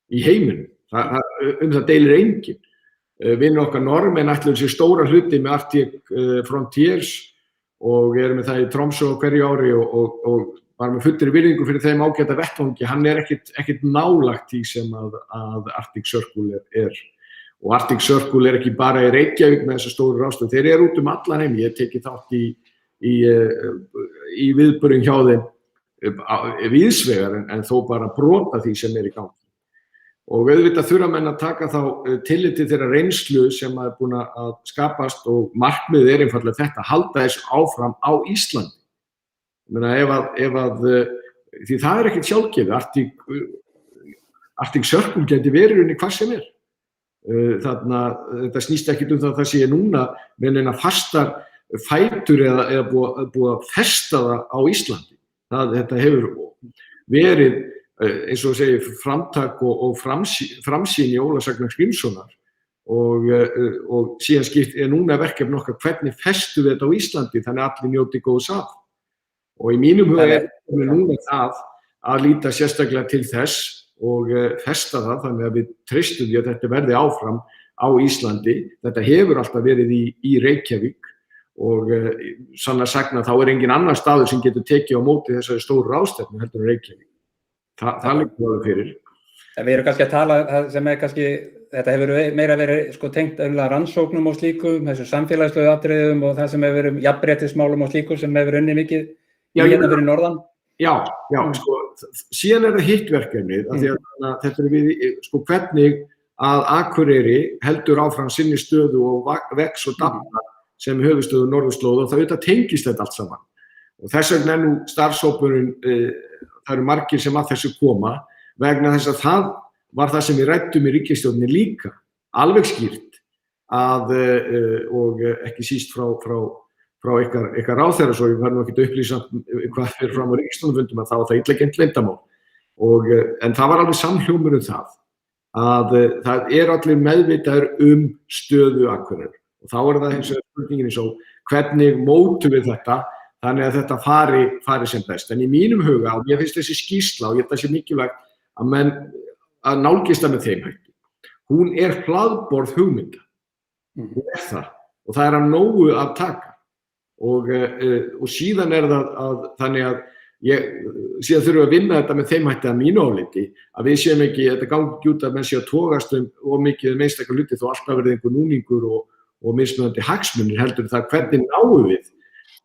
í heiminum. Það deilir enginn. Vinir okkar Norðmenn ætluðu sér stóra hluti með Arctic Frontiers og erum með það í Tromsø á hverju ári og var með fullri virðingu fyrir þeim ágæta vettvangi. Hann ekkert nálagt því sem að Arctic Circle og Arctic Circle ekki bara í Reykjavík með þessa stóru ráðstöð. Þeir út allan heim. Ég tekið þátt í viðburðum hjá þeim víðsvegar en þó bara brota því sem í gangi. Og auðvitað þurfa menn að taka þá tillit til þeirra reynslu sem búin að skapast og markmiðið einfaldlega þetta, halda þessu áfram á Íslandi. Ég meina því það ekkert sjálfgefið, Arctic Circle geti verið unni hvað sem þetta snýst ekkert það sé núna með neina fastar fætur eða búið að festa það á Íslandi. Þetta hefur verið eins og segir framtak og framsýn í Ólafs Ragnars Grímssonar og síðan núna verkefni okkar hvernig festum við þetta á Íslandi þannig að allir njóti góðs af. Og í mínum huga núna það að líta sérstaklega til þess og festa það þannig að við treystum því að þetta verði áfram á Íslandi. Þetta hefur alltaf verið í Reykjavík og sannlega sagna þá engin annar staður sem getur tekið á móti þessari stóru ráðstefnu heldur en Reykjavík. Það liggur alveg fyrir. Við erum kannski að tala sem kannski, þetta hefur meira verið tengt rannsóknum og slíkum, þessu samfélagslegu atriðum og það sem hefur verið jafnréttismálum og slíkum sem hefur unnið mikið hérna fyrir norðan. Já, síðan það hitt verkefnið að því að þetta við, hvernig að Akureyri heldur áfram sinni stöðu og vex og dafnar sem höfuðstöðu norðurslóða og það tengist þetta allt saman. Og þess vegna nú starfshópurinn það eru margir sem að þessu koma vegna þess að það var það sem við ræddum í ríkisstjórninni líka alveg skýrt og ekki síst frá ykkar ráðherra svo ég var nú ekkert að upplýsa hvað fyrir fram á ríkisstjórnarfundum að þá var það illa geymt leyndarmál en það var alveg samhljómur það að það allir meðvitaður stöðu Akureyrar og þá það hins vegar spurningin eins og hvernig mótum við þetta þannig að þetta fari sem best. En í mínum huga, og ég finnst þessi skýrsla og ég þetta sé mikilvægt að nálgist það með þeim hætti. Hún hlaðborð hugmynda. Hún það. Og það að nógu að taka. Og síðan það þannig að síðan þurfum við að vinna þetta með þeim hætti að mínu áliti að við séum ekki, þetta gangi ekki út að menn sé að togast og mikið einstakar hluti þó alltaf verði einhver núningur og mismunandi hagsmunir heldur það hvernig náum við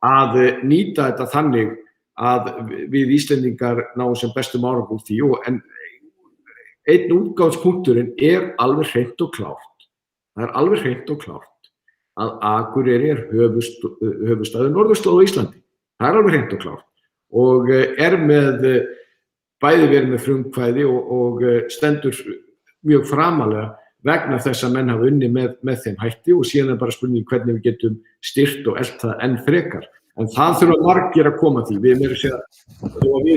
að nýta þetta þannig að við Íslendingar náum sem bestum árangur því en einn útgangspunkturinn alveg hreint og klárt. Það alveg hreint og klárt að Akureyri höfuðstaður norðurslóða á Íslandi. Það alveg hreint og klárt og með bæði verið með frumkvæði og stendur mjög framalega vegna þess að menn hafa unnið með þeim hætti og síðan bara spurning hvernig við getum styrkt og elt það enn frekar. En það þurfa margir að koma því. Við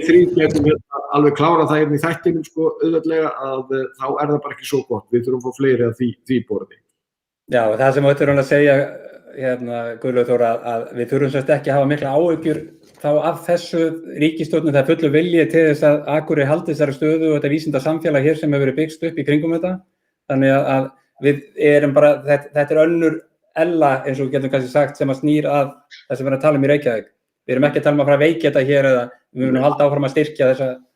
þrír getum alveg klárað það í þættinum auðveldlega að þá það bara ekki svo gott. Við þurfum að fá fleiri að því borði. Já, og það sem þetta að segja, Guðlaugur Þór, að við þurfum sérst ekki að hafa mikla áhyggjur þá af þessu ríkisstjórnin, það fullu vilji til þess að Akureyri haldi þessari stöðu og þetta vísindasamfélag hér sem hefur verið byggst upp í kringum þetta. Þannig að við erum bara, þetta önnur ella, eins og við getum kannski sagt, sem að snýr að það sem við erum að tala í Reykjavík. Við erum ekki að tala að fara að veikja þetta hér eða við munum halda áfram að styrkja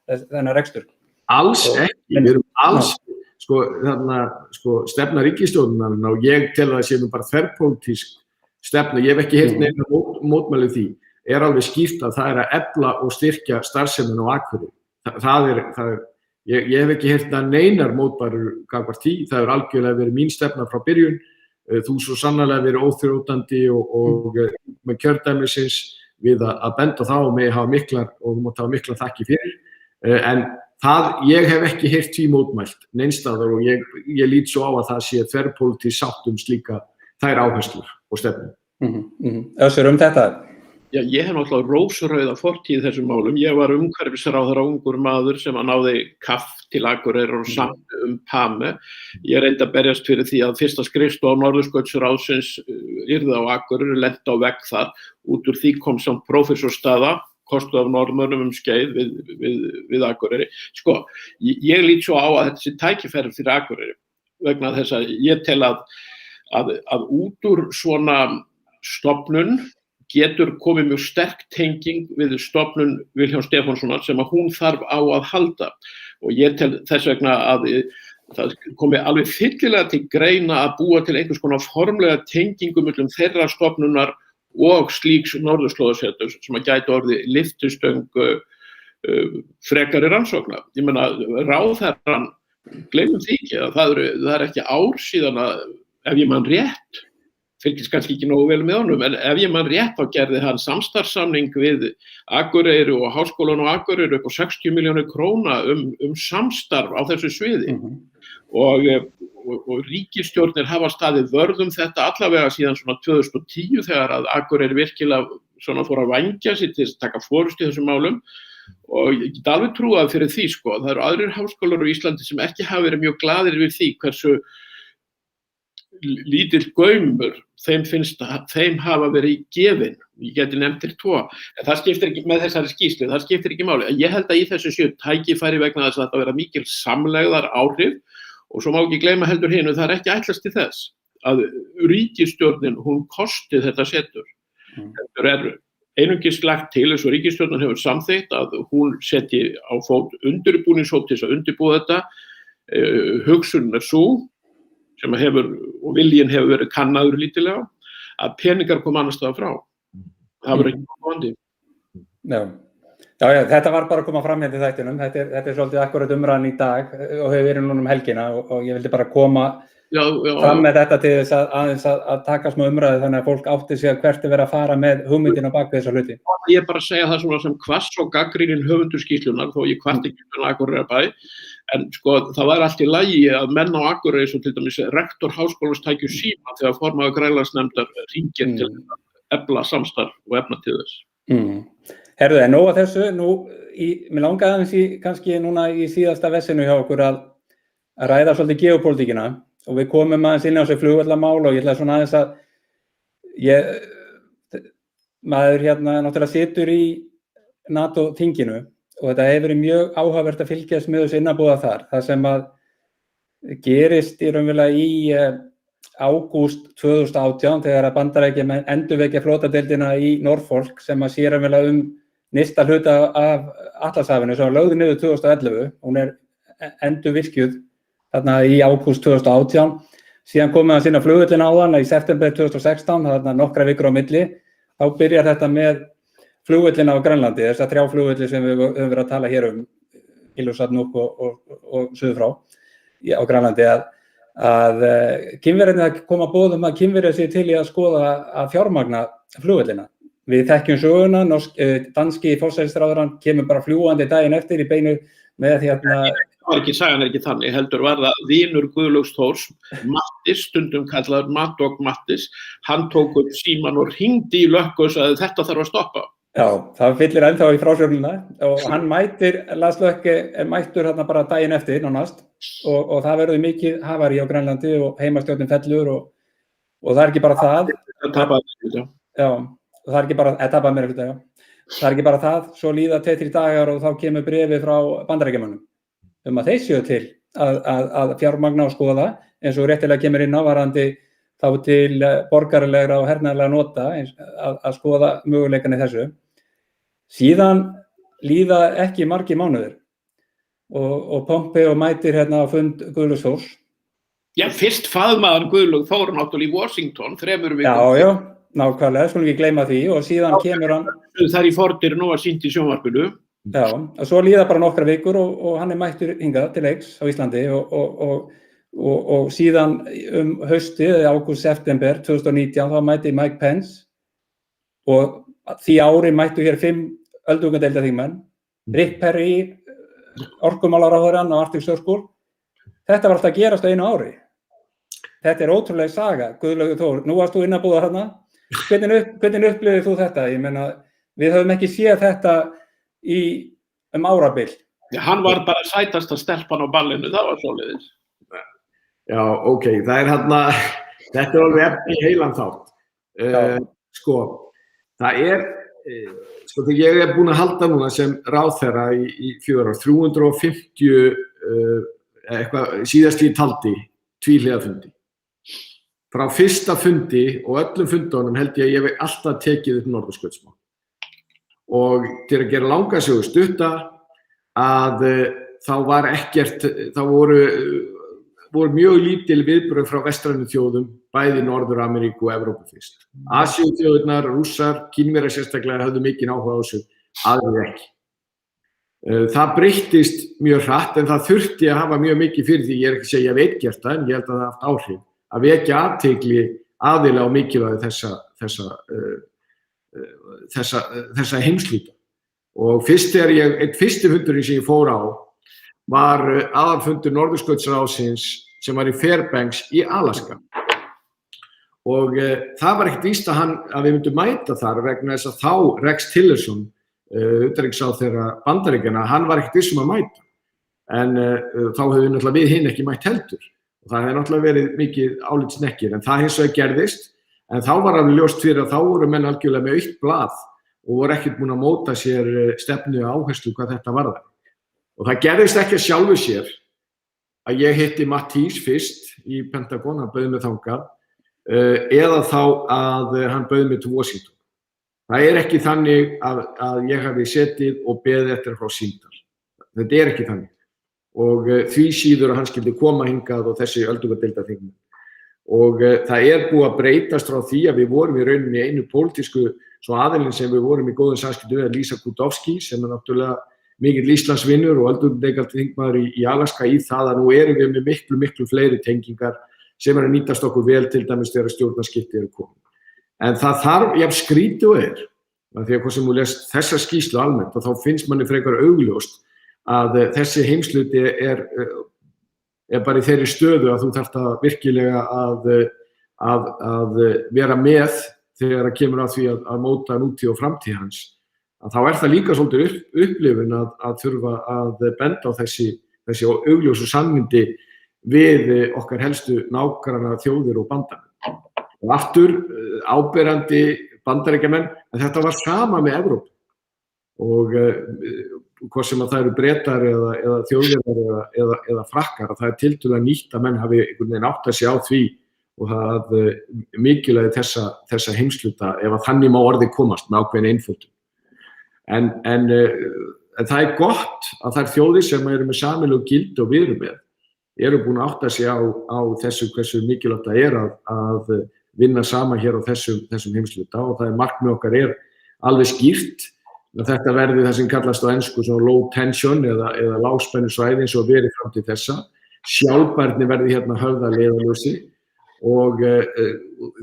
þennan rekstur. Alls ekki, við erum alls stefna ríkisstjórnarinnar og ég tel að það sé nú bara þverpólitísk stefna, ég hef ekki heyrt neina mótmæli því, alveg skýrt að það að efla og styrkja starfsemin á Akureyri. Ég hef ekki heyrt neinar mótbærur gagnvart því, það hefur algjörlega verið mín stefna frá byrjun, þú svo sannarlega verið óþrjótandi og með kjördæmisins við að benda þá og mig hafa miklar og þú mátt hafa miklar þakki fyrir, en ég hef ekki heyrt því mótmælt neinstaðar og ég lít svo á að það sé þverpólitísk sátt slíka þær áherslur og stefnu. Össur þetta? Já, ég hef náttúrulega rósrauða fortíð í þessum málum. Ég var umhverfisráðherra ungur maður sem að náði kaff til Akureyrar og samt PAME. Ég reyndi að berjast fyrir því að fyrsta skrifstofa Norðurskautsráðsins yrði á Akureyri, lenti á vegg þar. Út úr því kom samt prófessorsstaða, kostuð af Norðmönnum skeið við Akureyri. Sko, ég lít svo á að þetta sé tækifæri fyrir Akureyri vegna þess að ég tel að út úr svona stofnun getur komið mjög sterk tenging við stofnun Vilhjálms Stefánssonar sem að hún þarf á að halda og ég tel þess vegna að það komi alveg fyllilega til greina að búa til einhvers konar formlega tengingu millum þeirra stofnunar og slíks norðurslóðaseturs sem að gæti orðið lyftistöng frekari rannsókna. Ég meina, ráðherrann, gleymum því ekki að það er ekki ár síðan að ef ég man rétt, fylgist kannski ekki nógu vel með honum, en ef ég man rétt þá gerði hann samstarfssamning við Akureyri og Háskólann á Akureyri upp á 60 milljónir króna samstarf á þessu sviði. Og ríkisstjórnir hafa staðið vörð þetta allavega síðan svona 2010 þegar að Akureyri virkilega svona fór að vængja sig til að taka forystu í þessum málum og ég get alveg trúað fyrir því sko. Það eru aðrir háskólar á Íslandi sem ekki hafa verið mjög glaðir við því hversu lítill gaumur þeim hafa verið gefin. Ég geti nefnt 2. En það skiptir ekki með þessari skýrslu, það skiptir ekki máli. Ég held að í þessu séu tækifæri vegna þess að þetta vera mikil samlegðar áhrif og svo má ekki gleyma heldur hinu, það er ekki ætlast til þess að ríkisstjórnin, hún kosti þetta setur. Heldur einungis lagt til eins og ríkisstjórnin hefur samþykkt að hún setji á fót undirbúningshóp til þess að undirbúa þetta. Hugsunin sú sem hefur, og viljinn hefur verið kannaður lítilega, að peningar koma annars staðar frá. Það verður ekki komandi. Já, þetta var bara að koma fram hérna í þættinum. Þetta er svolítið akkurat umræðan í dag og hefur verið núna helgina og ég vildi bara koma fram með þetta til þess aðeins að taka smá umræðu þannig að fólk átti sig að hvert er verið að fara með hugmyndina bak við þessa hluti. Ég er bara að segja það svona sem hvass og gagnrýninn höfundur skýrslunnar, þó ég kvart ekki með Akureyrarbæ. En sko, það var allt í lagi að menn á Akureyri svo til dæmis rektor háskólans tækju síma þegar formaður Grænlandsnefndar hringir til að efla samstarf og efna til þess. Herðu, en nóg að þessu, mér langaði aðeins kannski núna í síðasta vessinu hjá okkur að ræða svolítið geopólitíkina og við komum aðeins inn á þessu flugvallamál og ég ætla svona aðeins að maður náttúrulega situr í NATO-þinginu og þetta hefur verið mjög áhugavert að fylgjast með þessu innanbúða þar. Það sem að gerist í raunverulega í ágúst 2018 þegar að Bandaríkjamenn endurvekja flotadeildina í Norfolk sem að sé raunverulega nyrsta hluta af Atlantshafinu sem var lögð niður 2011. Hún er endurvirkjuð þarna í ágúst 2018. Síðan komið hann sinna flugvöllina á hana í september 2016, þarna nokkra vikur á milli. Þá byrjar þetta með flugvöllina á Grænlandi, þessar 3 flugvöllir sem við höfum verið að tala hér Ilulissat, Nuuk og suður frá á Grænlandi að Kínverjarnir koma boðum að Kínverjar sé til í að skoða að fjármagna flugvöllina. Við þekkjum söguna, danski forsætisráðherrann kemur bara fljúgandi daginn eftir í beinu með því Sagan er ekki þannig, heldur var það vinur Guðlaugs Þórs, Mattis, stundum kallaður Matog Mattis, hann tók upp síman og hringdi í Lökku og sagði þetta þarf að stoppa. Já, það fyllir ennþá í frásögnina og hann Lars Løkke mættur þarna bara daginn eftir nánast og það verður mikið hafari á Grænlandi og heimastjórnin fellur og Og það ekki bara það. Já, og það ekki bara, tapaði meirihluta, já. Það ekki bara það, svo líða 2-3 dagar og þá kemur bréfið frá Bandaríkjamönnum að þeir séu til að fjármagna og skoða, eins og réttilega kemur inn á varðandi þá til borgaralegra og hernaðarlega nota að skoða möguleikann í þessu. Síðan líða ekki margir mánuðir og Pompeo mætir hérna á fund Guðlaugs Þórs. Já, fyrst faðmaðan Guðlaug Þór náttúrulega í Washington, 3 vikum. Já, nákvæmlega, skulum ekki gleyma því og síðan kemur hann. Það í fordyr nú að sýnt í sjónvarpinu. Já, og svo líða bara nokkra vikur og hann mættur hingað til leiks á Íslandi og síðan haustið, ágúst-september 2019, þá mætti Mike Pence og því ári mættu hér 5 öldungadeildarþingmenn, Rick Perry, orkumálaráðherrann og Arctic Circle. Þetta var alltaf að gerast á einu ári. Þetta ótrúleg saga, Guðlaugur Þór. Nú varst þú innabúðar þarna. Hvernig upplifir þú þetta? Ég meina, við höfum ekki séð þetta árabil. Já, hann var bara sætasta stelpan á ballinu, það var svoleiðis. Já, ok, þetta alveg efni í heilan þátt. Þegar ég búinn að halda núna sem ráðherra í 4 ár, 350 síðast ég taldi tvíhliða fundi. Frá fyrsta fundi og öllum fundunum held ég hef alltaf tekið upp norðurskautsmál. Og til að gera langa sögu stutta að þá var þá voru mjög lítil viðbrögð frá vestrænum þjóðum, bæði Norður-Ameríku og Evrópu fyrst. Asíuþjóðirnar, Rússar, Kínverjar sérstaklega höfðu mikinn áhuga á þessu, aðrir ekki. Það breyttist mjög hratt en það þurfti að hafa mjög mikið fyrir því, ég ekki að segja ég veit gert það, en ég held að það haft áhrif, að vekja athygli aðila á mikilvægi þessa heimshluta. Og fyrsti fundurinn sem ég fór á var aðalfundur Norðurskautsráðsins sem var í Fairbanks í Alaska. Og það var ekkert víst að við myndum mæta þar vegna þess að þá Rex Tillerson, utanríkisráðherra Bandaríkjanna, hann var ekkert viss að mæta. En þá höfum náttúrulega við hinn ekki mætt heldur. Og það hefði náttúrulega verið mikið álitssnekkir, en það hins vegar gerðist. En þá var alveg ljóst fyrir að þá voru menn algjörlega með autt blað og voru ekkert búin að móta sér stefnu og áherslu hvað þetta varðar. Og það gerðist ekki að sjálfu sér að ég hitti Mattis fyrst í Pentagon, hann bauð mig þangað, eða þá að hann bauð mig til Washington. Það ekki þannig að ég hafi setið og beðið eftir að fá símtal. Þetta ekki þannig. Og því síður að hann skyldi koma hingað og þessi öldungadeildarþingmenn. Og það búið að breytast frá því að við vorum í rauninni einu pólitísku aðilinn sem við vorum í góðum samskiptum við, Lisa Kudowski, sem náttúrulega mikill Íslandsvinur og öldungadeildarþingmaður í Alaska í það að nú erum við með miklu fleiri tengingar sem að nýtast okkur vel til dæmis þegar stjórnarskipti komin. En það þarf jafn skrítið og því að hvað sem þú lest þessa skýrslu almennt og þá finnst manni frekar augljóst að þessi heimshluti bara í þeirri stöðu að þú þarft að virkilega að vera með þegar það kemur að því að móta nútíð og framtíð hans. Að þá það líka svolítið upplifun að þurfa að benda á þessi augljósu sannindi við okkar helstu nágranna þjóðir og bandamenn. Og aftur áberandi Bandaríkjamenn, en þetta var sama með Evrópu. Og hvort sem að það eru Bretar eða Þjóðverjar eða Frakkar, að það tiltölulega nýtt að menn hafi einhvern veginn átt að sjá því og það mikilvægi þessa heimshluta ef að þannig má orðið komast með ákveðin einföldun. En það gott að þær þjóðir sem eru með sameiginlegu gildi og við erum með eru búin að átta sig á þessu hversu mikilvægt það að vinna saman hér á þessum heimshluta og það markmið okkar alveg skýrt að þetta verði það sem kallast á ensku low tension eða lágspennusvæði eins og verið fram til þessa. Sjálfbærni verði hérna höfð að leiðarljósi og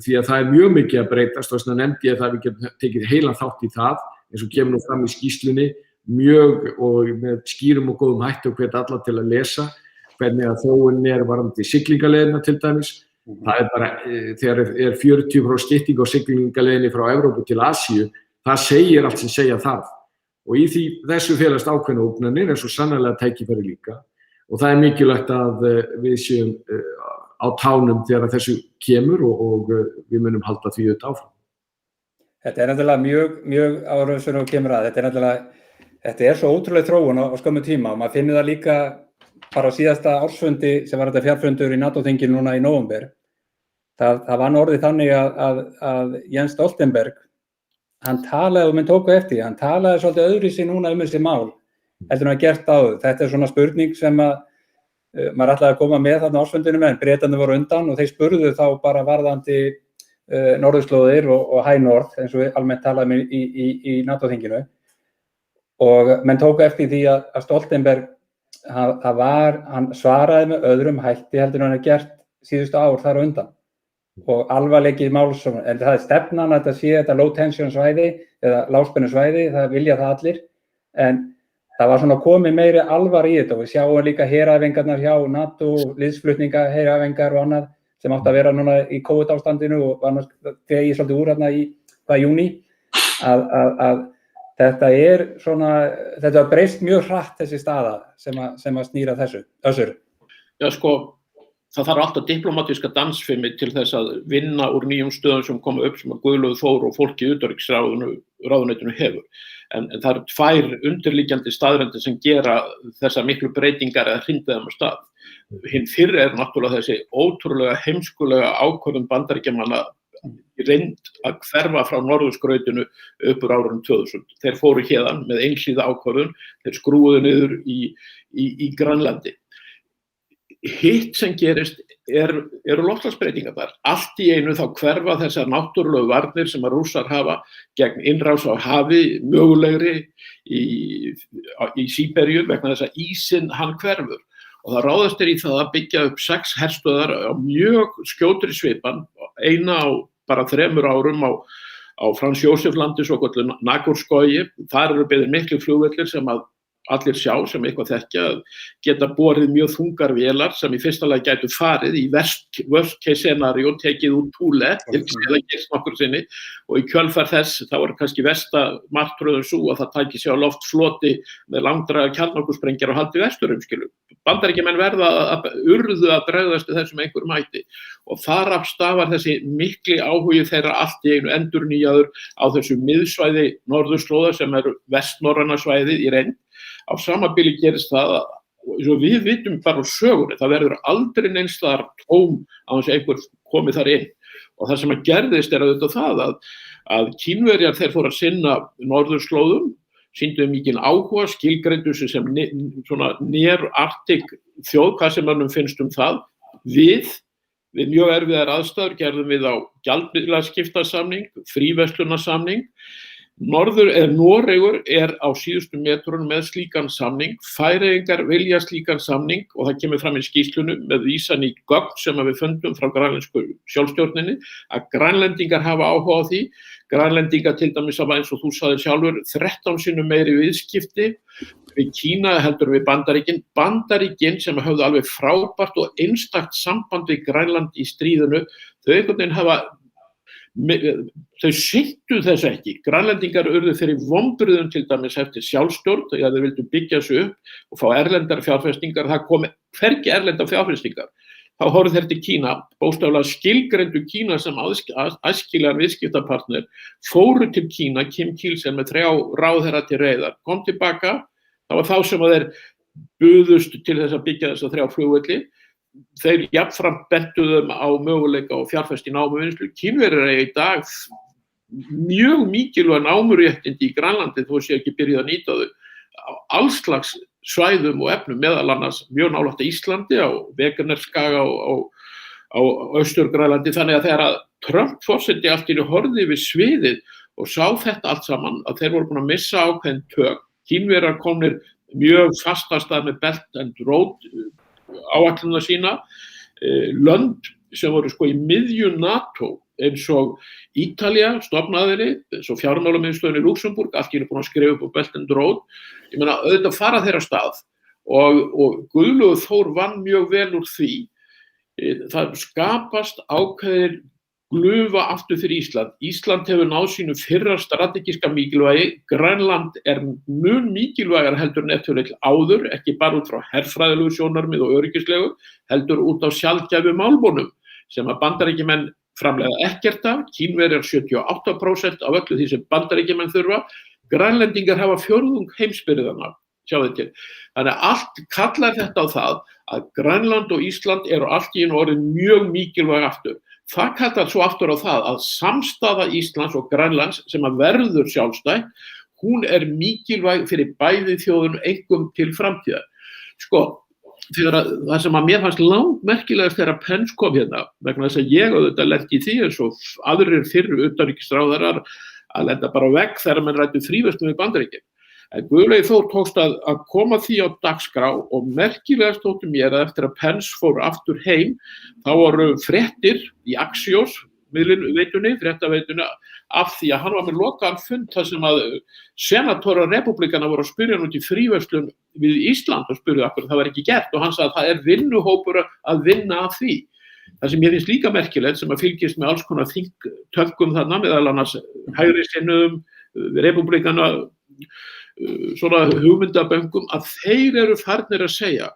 því að það mjög mikið að breytast og þess vegna nefndi ég að við getum tekið heilan þátt í það eins og kemur nú fram í skýrslunni mjög og með skýrum og góðum hætti og hvet alla til að lesa hvernig að þróunin varðandi siglingaleiðina til dæmis. Það bara, þegar 40% stytting á siglingaleiðinni frá Evrópu til Asíu, það segir allt sem segja það. Og í þessu felast ákveðna ógnanir, en svo sannarlega tækifæri líka. Og það mikilvægt að við séum á tánum þegar þessu kemur og við munum halda því auðvitað áfram. Þetta nefnilega mjög árum sem þú kemur að. Þetta svo ótrúlega þróun á skömmu tíma og maður finnur það líka bara á síðasta ársfundi sem var þetta fjarfundur í NATO-þinginu núna í nóvember. Það var orðið þannig að Jens Stoltenberg, hann talaði, og menn tóku eftir, hann talaði svolítið öðruvísi núna þessi mál, heldur hann gert áður. Þetta svona spurning sem maður ætlaði að koma með þarna á ársfundinu en Bretarnir voru undan og þeir spurðu þá bara varðandi norðurslóðir og high north, eins og við almennt talaðum í NATO-þinginu. Og menn tóku eftir því að Stoltenberg, hann svaraði með öðrum hætti heldur en hann gert síðustu ár þar á undan. Og alvarleiki máls, en það stefnan að þetta sé þetta low tension svæði eða lágspennu svæði, það vilja það allir, en það var svona komið meiri alvar í þetta og við sjáum líka heræfingarnar hjá NATO, liðsflutninga, heræfingar og annað sem átti að vera núna í COVID ástandinu og var dregið svolítið úr hérna í júní, að þetta breyst mjög hratt þessi staða sem að snýra þessu. Össur. Já, sko, það þarf alltaf diplomatiska dansfimi til þess að vinna úr nýjum stöðum sem koma upp sem að Guðlaugur Þór og fólki í utanríkisráðuneytinu hefur. En það eru tvær undirliggjandi staðreyndir sem gera þessar miklu breytingar eða hrinda þeim á stað. Hinn fyrr náttúrulega þessi ótrúlega heimskulega ákvörðun Bandaríkjamanna reynd að hverfa frá norðurskautinu upp úr árunum 2000. Þeir fóru héðan með einhliða ákvörðun, þeir skrúuðu niður í Grænlandi. Hitt sem gerist eru loftslagsbreytingar þar. Allt í einu þá hverfa þessar náttúrulegu varnir sem að Rússar hafa gegn innrás á hafi mögulegri í Síberíu vegna þess að ísinn hann hverfur. Og það ráðast í það að byggja upp 6 herstöðvar á mjög skjótri svipan, eina á bara 3 árum á Frans Jósef landi, svokölluðu Nagurskoye. Þar eru byggðir miklir flugvellir sem að allir sjá sem eitthvað þekkja að geta borið mjög þungar vélar sem í fyrsta lagi gætu farið í worst case scenario tekið úr Thule, eða gerst nokkur sinni og í kjölfar þess þá er kannski versta martröðun sú að það tæki sig á loft floti með langdræga kjarnorkusprengjar og haldi vesturumskilu. Bandaríkjamenn urðu að bregðast þessum einhverjum hætti og þar af stafar þessi mikli áhugi þeirra allt í einu endurnýjaður á þessu miðsvæði norðurslóða sem eru vestnorræna svæðið í reynd. Á sama bili gerist það að við vitum bara úr sögunni, það verður aldrei neins þar tóm á þess að einhver komi þar inn og það sem að gerðist auðvitað það að Kínverjar þeir fóru að sinna norðurslóðum, sýndu mikinn áhuga, skilgreindu sig sem svona near-Arctic þjóð, hvað sem mönnum finnst það. Við mjög erfiðar aðstæður gerðum við á gjaldmiðlaskiptasamning, fríverslunarsamning. Noregur á síðustu metrunum með slíkan samning, Færeyingar vilja slíkan samning og það kemur fram í skýrslunum með vísan í gögn sem við fundum frá grænlensku sjálfstjórninni að Grænlendingar hafa áhuga á því. Grænlendingar til dæmis hafa eins og þú sagðir sjálfur 13 sinnum meiri viðskipti við Kína heldur við Bandaríkin. Bandaríkin sem höfðu alveg frábært og einstakt samband við Grænland í stríðinu, þau einhvern veginn þau sinntu þess ekki. Grænlendingar urðu fyrir vonbrigðum til dæmis eftir sjálfstjórn þegar þeir vildu byggja sig upp og fá erlendar fjárfestingar. Það komi hvergi erlendar fjárfestingar. Þá horfðu þeir til Kína, bókstaflega skilgreindu Kína sem æskilegan viðskiptapartner, fóru til Kína, Kim Kielsen með 3 ráðherra til reiðar, kom tilbaka, það var þá sem að þeir buðust til þess að byggja þessa 3 flugvelli. Þeir jafnframt bentuðum á möguleika og fjárfest í námuvinnslu. Kínverjar eiga í dag mjög mikilvæg námuréttindi í Grænlandi þó sé ekki byrjað að nýta þau á alls slags svæðum og efnum, meðal annars mjög nálægt Íslandi á Veganerskaga á Austur-Grænlandi. Þannig að þegar Trump forseti allt í einu horfði við sviðið og sá þetta allt saman að þeir voru búin að missa ákveðin tök. Kínverjar komnir mjög fastastað með Belt and Road áætlunna sína, lönd sem voru sko í miðju NATO eins og Ítalía, stofnaðili, eins og fjármálamiðstöðin í Luxemburg, allt í einu búin að skrifa upp á Belt and Road. Ég meina auðvitað fara þeirra stað og Guðlaugur Þór vann mjög vel úr því. Það skapast ákveðir glufa aftur fyrir Ísland. Ísland hefur náð sínu fyrra strategíska mikilvægi. Grænland mun mikilvægar heldur en eftir áður, ekki bara út frá herfræðilegu sjónarmið og öryggislegu, heldur út á sjaldgæfu málmunum sem að Bandaríkjamenn framleiða ekkert af, Kínverjar 78% af öllu því sem Bandaríkjamenn þurfa, Grænlendingar hafa fjórðung heimsbyrðana, sjáðu til. Þannig að allt kallar þetta á það að Grænland og Ísland eru allt í einu orðin mjög mikilvæg aftur. Það kallar svo aftur á það að samstaða Íslands og Grænlands sem að verður sjálfstætt, hún mikilvæg fyrir bæði þjóðunum einkum til framtíðar. Sko, það sem að mér fannst langmerkilegast þegar Pence kom hérna, vegna þess að ég auðvitað lenti í því eins og aðrir fyrru utanríkisráðherrar að lenda bara á vegg þegar menn ræddu fríverslun við Bandaríkin. En Guðlaugi Þór tókst að koma því á dagskrá og merkilegast þótti mér að eftir að Pence fór aftur heim, þá voru fréttir í Axios, fréttaveitunni, af því að hann var með lokaðan fund þar sem að senatórar republikana voru að spyrja hann út í fríverslun við Ísland og spurðu okkur það var ekki gert og hann sagði að það vinnuhópur að vinna að því. Það sem ég finnst líka merkilegt sem að fylgist með alls konar þingtöfkum þarna, meðal annars hægri sinnum, republikana, svona hugmyndaböngum, að þeir eru farnir að segja,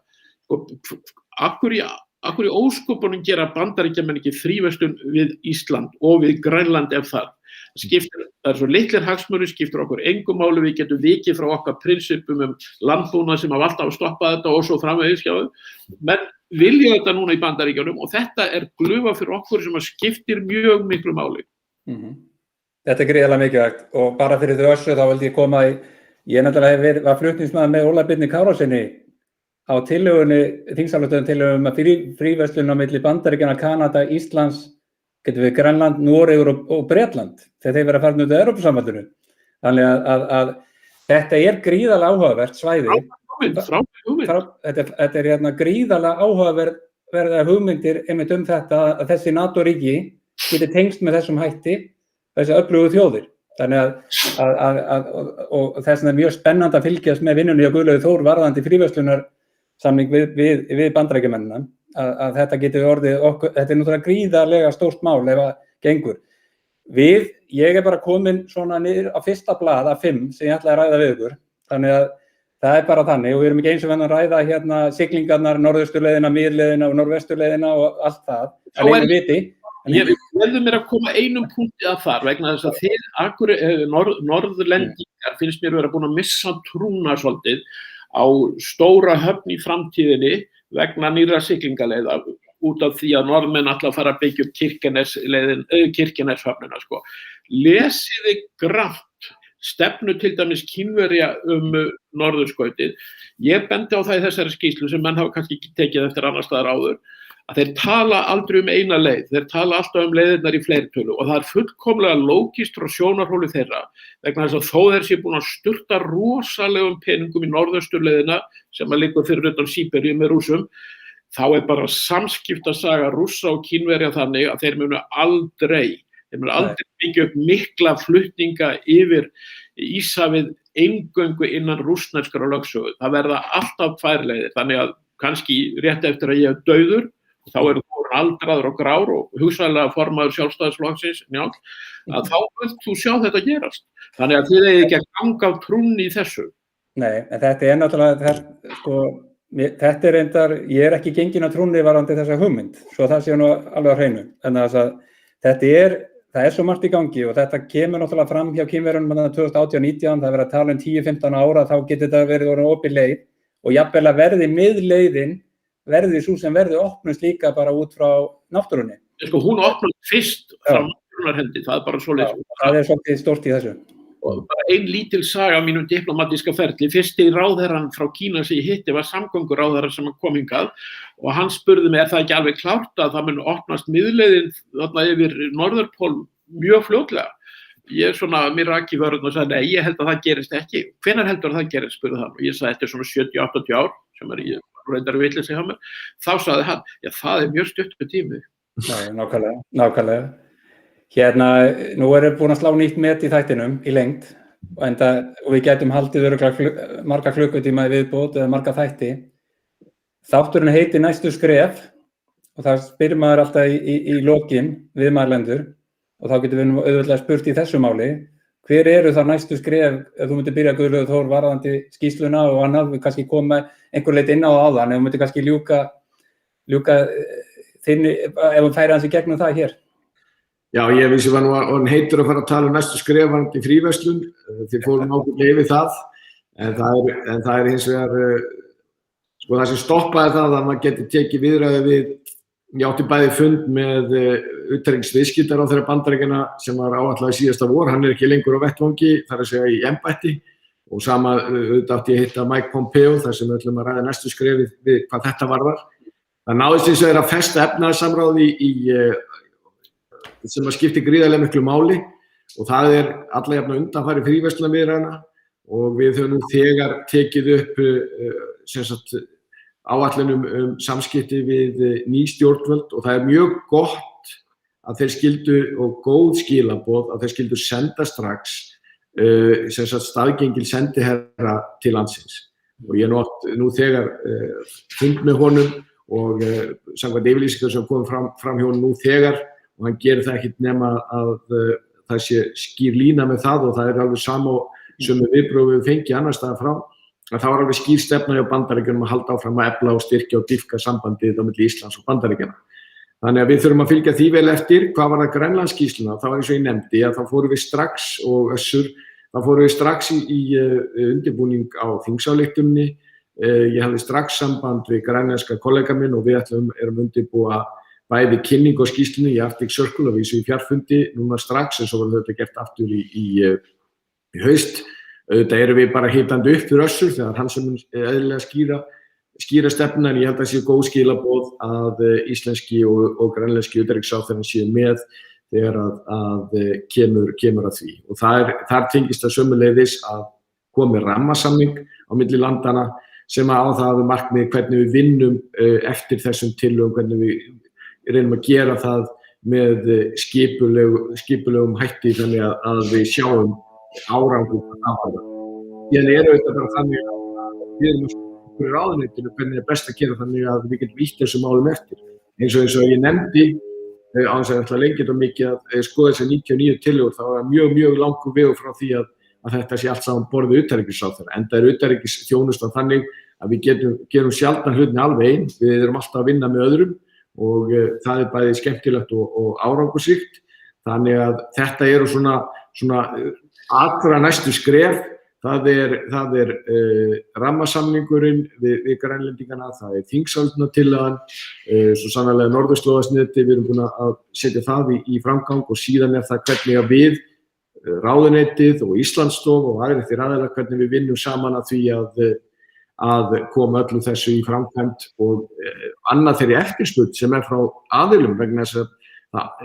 af hverju ósköpunum gera Bandaríkjamenn ekki fríverslun við Ísland og við Grænland ef það. Það svo litlir hagsmunir, skiptir okkur engu máli, við getum vikið frá okkar prinsipum landbúnað sem hafa alltaf stoppað þetta og svo framvegis hjá þau. Menn vilja þetta núna í Bandaríkjunum og þetta glufa fyrir okkur sem skiptir mjög miklu máli. Þetta gríðarlega mikilvægt og bara fyrir þau þá vildi ég koma ég náttúrulega var flutningsmaður með Óla Birni Kárasyni á þingsályktunartillögum að fríverslun á milli Bandaríkjanna, Kanada, Íslands, getum við Grænland, Noregur og Bretland þegar þeir vera farin út af Evrópusambandinu. Þannig að þetta gríðarlega áhugavert svæði. Þetta gríðarlega áhugaverða hugmyndir einmitt þetta að þessi NATO-ríki geti tengst með þessum hætti þessi öflugu þjóðir. Þannig og þess vegna mjög spennandi að fylgjast með vinnunni á Guðlaugi Þór varðandi fríverslunarsamning við Bandaríkjamennina að þetta getur orðið okkur, þetta náttúrulega gríðarlega stórt mál ef það gengur. Ég bara komin svona niður á fyrsta blað af 5 sem ég ætlaði að ræða við ykkur, þannig að það bara þannig og við erum ekki eins og að ræða hérna siglingarnar, norðausturleiðina, miðleiðina og norðvesturleiðina og allt það, en einu viti. Ég verður mér að koma einum punkti að þar vegna þess að þið norðurlendingar finnst mér vera búin að missa trúna svolítið á stóra höfn í framtíðinni vegna nýrra siglingaleiða út af því að norðmenn ætla að fara að byggja upp Kirkeneshöfnina sko. Lesiði grannt stefnu til dæmis Kínverja norðurskautið. Ég bendi á það í þessari skýrslu sem menn hafa kannski ekki tekið eftir annars staðar áður að þeir tala aldrei eina leið, þeir tala alltaf leiðirnar í fleirtölu og það fullkomlega lógist frá sjónarhóli þeirra vegna þess að þó þeir sé búin að sturta rosalegum peningum í norðausturleiðina sem liggur fyrir utan Síberíu með Rússum, þá bara samskiptasaga Rússa og Kínverja þannig að þeir munu aldrei byggja upp mikla flutninga yfir Íshafið eingöngu innan rússneskrar lögsögu. Það verða alltaf tvær leiðir, þannig að kannski rétt eftir að ég dauður þá þú aldraður og grár og hugsanlega formaður sjálfstæðisflokksins, Njáll, að þá vilt þú sjá þetta gerast. Þannig að þið eigið ekki að ganga á trúnni í þessu. Nei, en þetta náttúrulega, þetta reyndar, ég ekki gengin á trúnni varðandi þessa hugmynd, svo það sé nú alveg á hreinu. En það svo margt í gangi og þetta kemur náttúrulega fram hjá Kínverjunum 2018-19, það verið að tala 10-15 ára, þá getur þetta verið orðin opin leið og jafnvel að verði miðleiðin verði svo sem verði opnust líka bara út frá náttúrunni. Sko hún opnast fyrst frá náttúrunarhendi, það bara svoleiðis. Það svolítið stórt í þessu. Og bara ein lítil saga á mínum diplomatiska ferli. Fyrsti ráðherrann frá Kína sem ég hitti var samgönguráðherra sem kom hingað og hann spurði mig það ekki alveg klárt að það mun opnast miðleiðin þarna yfir Norðurpól mjög fljótlega. Ég mér rak í vörðun og sagði nei, ég held að það gerist ekki. Hvenær heldur að það gerist, spurði hann og ég sagði þetta svona 70-80 ár sem ég reyndar vitleysi hjá mér. Þá sagði hann, já það mjög stuttur tími. Nákvæmlega. Nú erum við búin að slá nýtt met í þættinum í lengd og við gætum haldið örugglega marga klukkutíma í viðbót eða marga þætti. Þátturinn heitir Næstu skref og það spyr maður alltaf í lokin við mælendur og þá getum við auðvitað spurt í þessu máli, hver eru þá næstu skref ef þú myndir byrja Guðlaugur Þór varðandi skýrsluna og hann hafði kannski komið einhver leit inn á áðan, ef þú myndir kannski ljúka þinn, ef hún færi hans í gegnum það hér. Já, ég vissi var nú að heitur að fara að tala næstu skref varðandi fríverslun, þið fórum ákveðlega yfir það, en það er hins vegar, sko það sem stoppaði það að maður geti tekið viðræði við, ég átti bæði fund með utanríkisviðskiptaráðherra Bandaríkjanna sem var áætlaður síðasta vor, hann ekki lengur á vettvangi, þar að segja í embætti og sama auðvitað átti ég að hitta Mike Pompeo þar sem við ætlum að ræða næstu skrefið við hvað þetta varðar. Það náðist hins vegar að festa efnahagssamráð sem að skipti gríðarlega miklu máli og það er alla jafna undanfari fríverslunarviðræðna og við höfum nú þegar tekið upp áætlunum samskipti við ný stjórnvöld og það er mjög gott að þeir skyldu og góð skilaboð að þeir skyldu senda strax staðgengil sendiherra til landsins og ég nú þegar fund með honum og samkvæmt yfirlýsingar sem kom fram hjá honum nú þegar og hann gerir það ekkert nema að það sé skýr lína með það og það er alveg sama sem viðbrögð við fengi annars staðar frá að það var alveg skýr stefna hjá Bandaríkjunum að halda áfram að efla og styrkja og dýpka sambandið á milli Íslands og Bandaríkjanna. Þannig að við þurfum að fylgja því vel eftir. Hvað var það Grænlandsskýrsluna? Það var eins og ég nefndi að þá fórum við strax og Össur, þá fórum við strax í undirbúning á þingsályktuninni. Ég hafði strax samband við grænlenska kollega minn og við erum undirbúa bæði kynning og skýrslunni í Arctic Circle og vísu í fjarfundi núna strax en svo var þetta gert aftur í haust. Auðvitað erum við bara hitandi upp fyrir Össur þegar hann sem eðlilega skýra stefna en ég held að sé góð skilaboð að íslenski og grænlenski utanríkisráðherrann séu með þegar að kemur að því. Og þar tengist það sömuleiðis að komi rammasamning á milli landana sem á það markmið hvernig við vinnum eftir þessum tillögum, hvernig við reynum að gera það með skipulegum hætti þannig að við sjáum árangur af það. Ég er auðvitað bara þannig að við erum fyrir ráðuneytinu hvernig best að gera þannig að við getum ítt þessum málum eftir. Eins og ég nefndi, á þess að ætla lengi og mikið að skoða þessar 99 tillögur, þá er mjög langur vegur frá því að þetta sé allt saman borðið utanríkisráðherra. Enda er utanríkisþjónustan þannig að við gerum sjaldan hlutina alveg einn, við erum alltaf að vinna með öðrum og það er bæði skemmtilegt og árangursríkt. Þannig að þetta eru svona allra næstu skref, það er rammasamningurinn við grænlendingana, það er þingsályktunartillagan, svo sannarlega norðurslóðasneti, við erum búin að setja það í framgang og síðan er það hvernig að við, ráðuneytið og Íslandsstofa og aðrir þeir aðeins hvernig við vinnum saman að því að koma öllu þessu í framkvæmd og annað þeirri eftirspurn sem er frá aðilum vegna þess að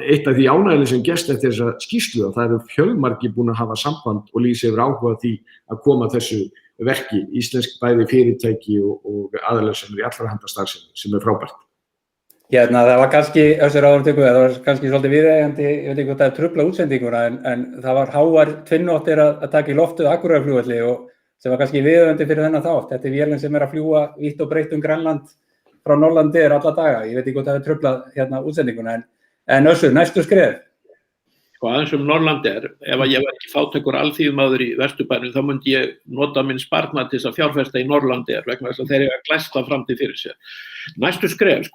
eitt af því ánægjulega sem gerst eftir þessa skýrslu að það eru fjölmargir búin að hafa samband og lýsa yfir áhuga því að koma þessu verki, íslensk bæði fyrirtæki og aðilar sem eru í allra handa starfsemi sem er frábært. Það var kannski, Össur áður það var kannski svolítið viðeigandi, ég veit ekki hvort það er trufla útsendinguna en það var háar tvinnóttir að taka í loftuð Akureyrarflugvelli og sem var kannski viðeigandi fyrir þennan þátt. Þetta er vélin sem er að fljúga vítt og breytt Grænland frá Norrlandi alla daga. Ég veit ekki hvort það er truflað útsendinguna en Össur, næstu skref? Aðeins Norrland ef að ég var ekki fátækur alþýðumaður í Vesturbænum þá myndi ég nota minn sparnað til þess að fjárfesta í Norrland vegna þess að þeir eru að glæsta framtíð fyrir sér. Næstu skref,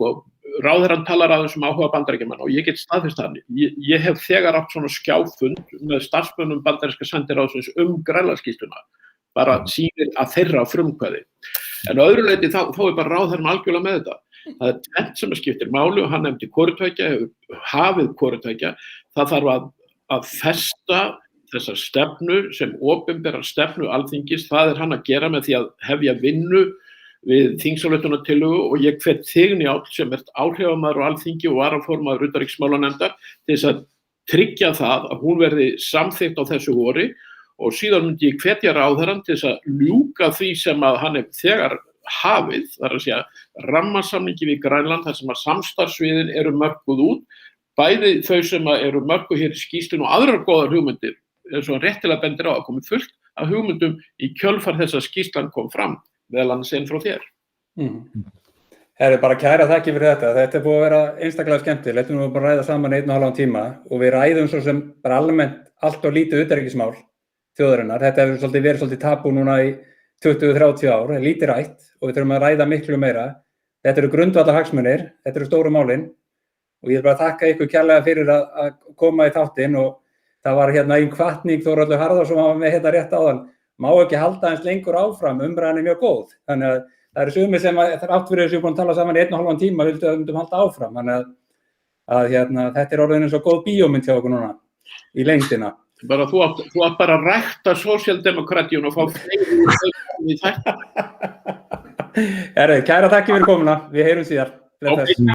ráðherrann talar aðeins áhuga Bandaríkjamanna og ég get staðfest hann. Ég hef þegar átt svona skjáfund með starfsmönnum bandaríska sendiráðsins Grænlandsskýrsluna, bara sýnir að þeirra frumkvæði. En að öðru leyti þá er bara ráðherrann algjörlega með þetta. Það er tvennt sem skiptir máli og hann nefndi hvorutveggja, hefur hafið hvorutveggja. Það þarf að festa þessa stefnu sem opinbera stefnu Alþingis, það er hann að gera með því að hefja vinnu við þingsályktunartillögu og ég hvet þig Njáll sem ert áhrifamaður á Alþingi og varaformaður utanríkismálanefndar til þess að tryggja það að hún verði samþykkt á þessu vori og síðan myndi ég hvetja ráðherrann til þess að ljúka því sem að hann þegar hafið, þar að segja rammasamningi við Grænland þar sem að samstarfsviðin eru mörkuð út, bæði þau sem eru mörkuð hér í skýrslunni og aðrar góðar hugmyndir, eins og hann réttilega bendir á að komi fullt af hugmyndum í kjölfar þess að skýrslan kom fram, meðal annars einn frá þér. Herri, bara kæra þakki fyrir þetta. Þetta er búið að vera einstaklega skemmtilegt. Við erum bara að ræða saman 1,5 tíma og við ræðum svo sem bara almennt allt og lítið utanríkismál þjóðarinnar. Þetta hefur verið svolítið tabú núna í 20-30 ár, lítið rætt og við þurfum að ræða miklu meira. Þetta eru grundvallarhagsmunir, þetta eru stóru málin og ég vil bara þakka ykkur kærlega fyrir að koma í þáttinn og það var hérna einn hvatning Þórhallur Harðarson var með hérna rétt áðan. Má ekki halda eins lengur áfram, umræðan er mjög góð. Þannig að það eru sumir sem átt fyrir þessu búin að tala saman í 1,5 tíma vildu að við myndum halda áfram. Þannig að þetta er orðin eins og góð bíómynd hjá okkur núna í lengdina. Bara þú átt bara að rækta sósíaldemokratíun og fá fleiri í þetta. Herri, kæra þakki fyrir komuna. Við heyrum síðar. Okay.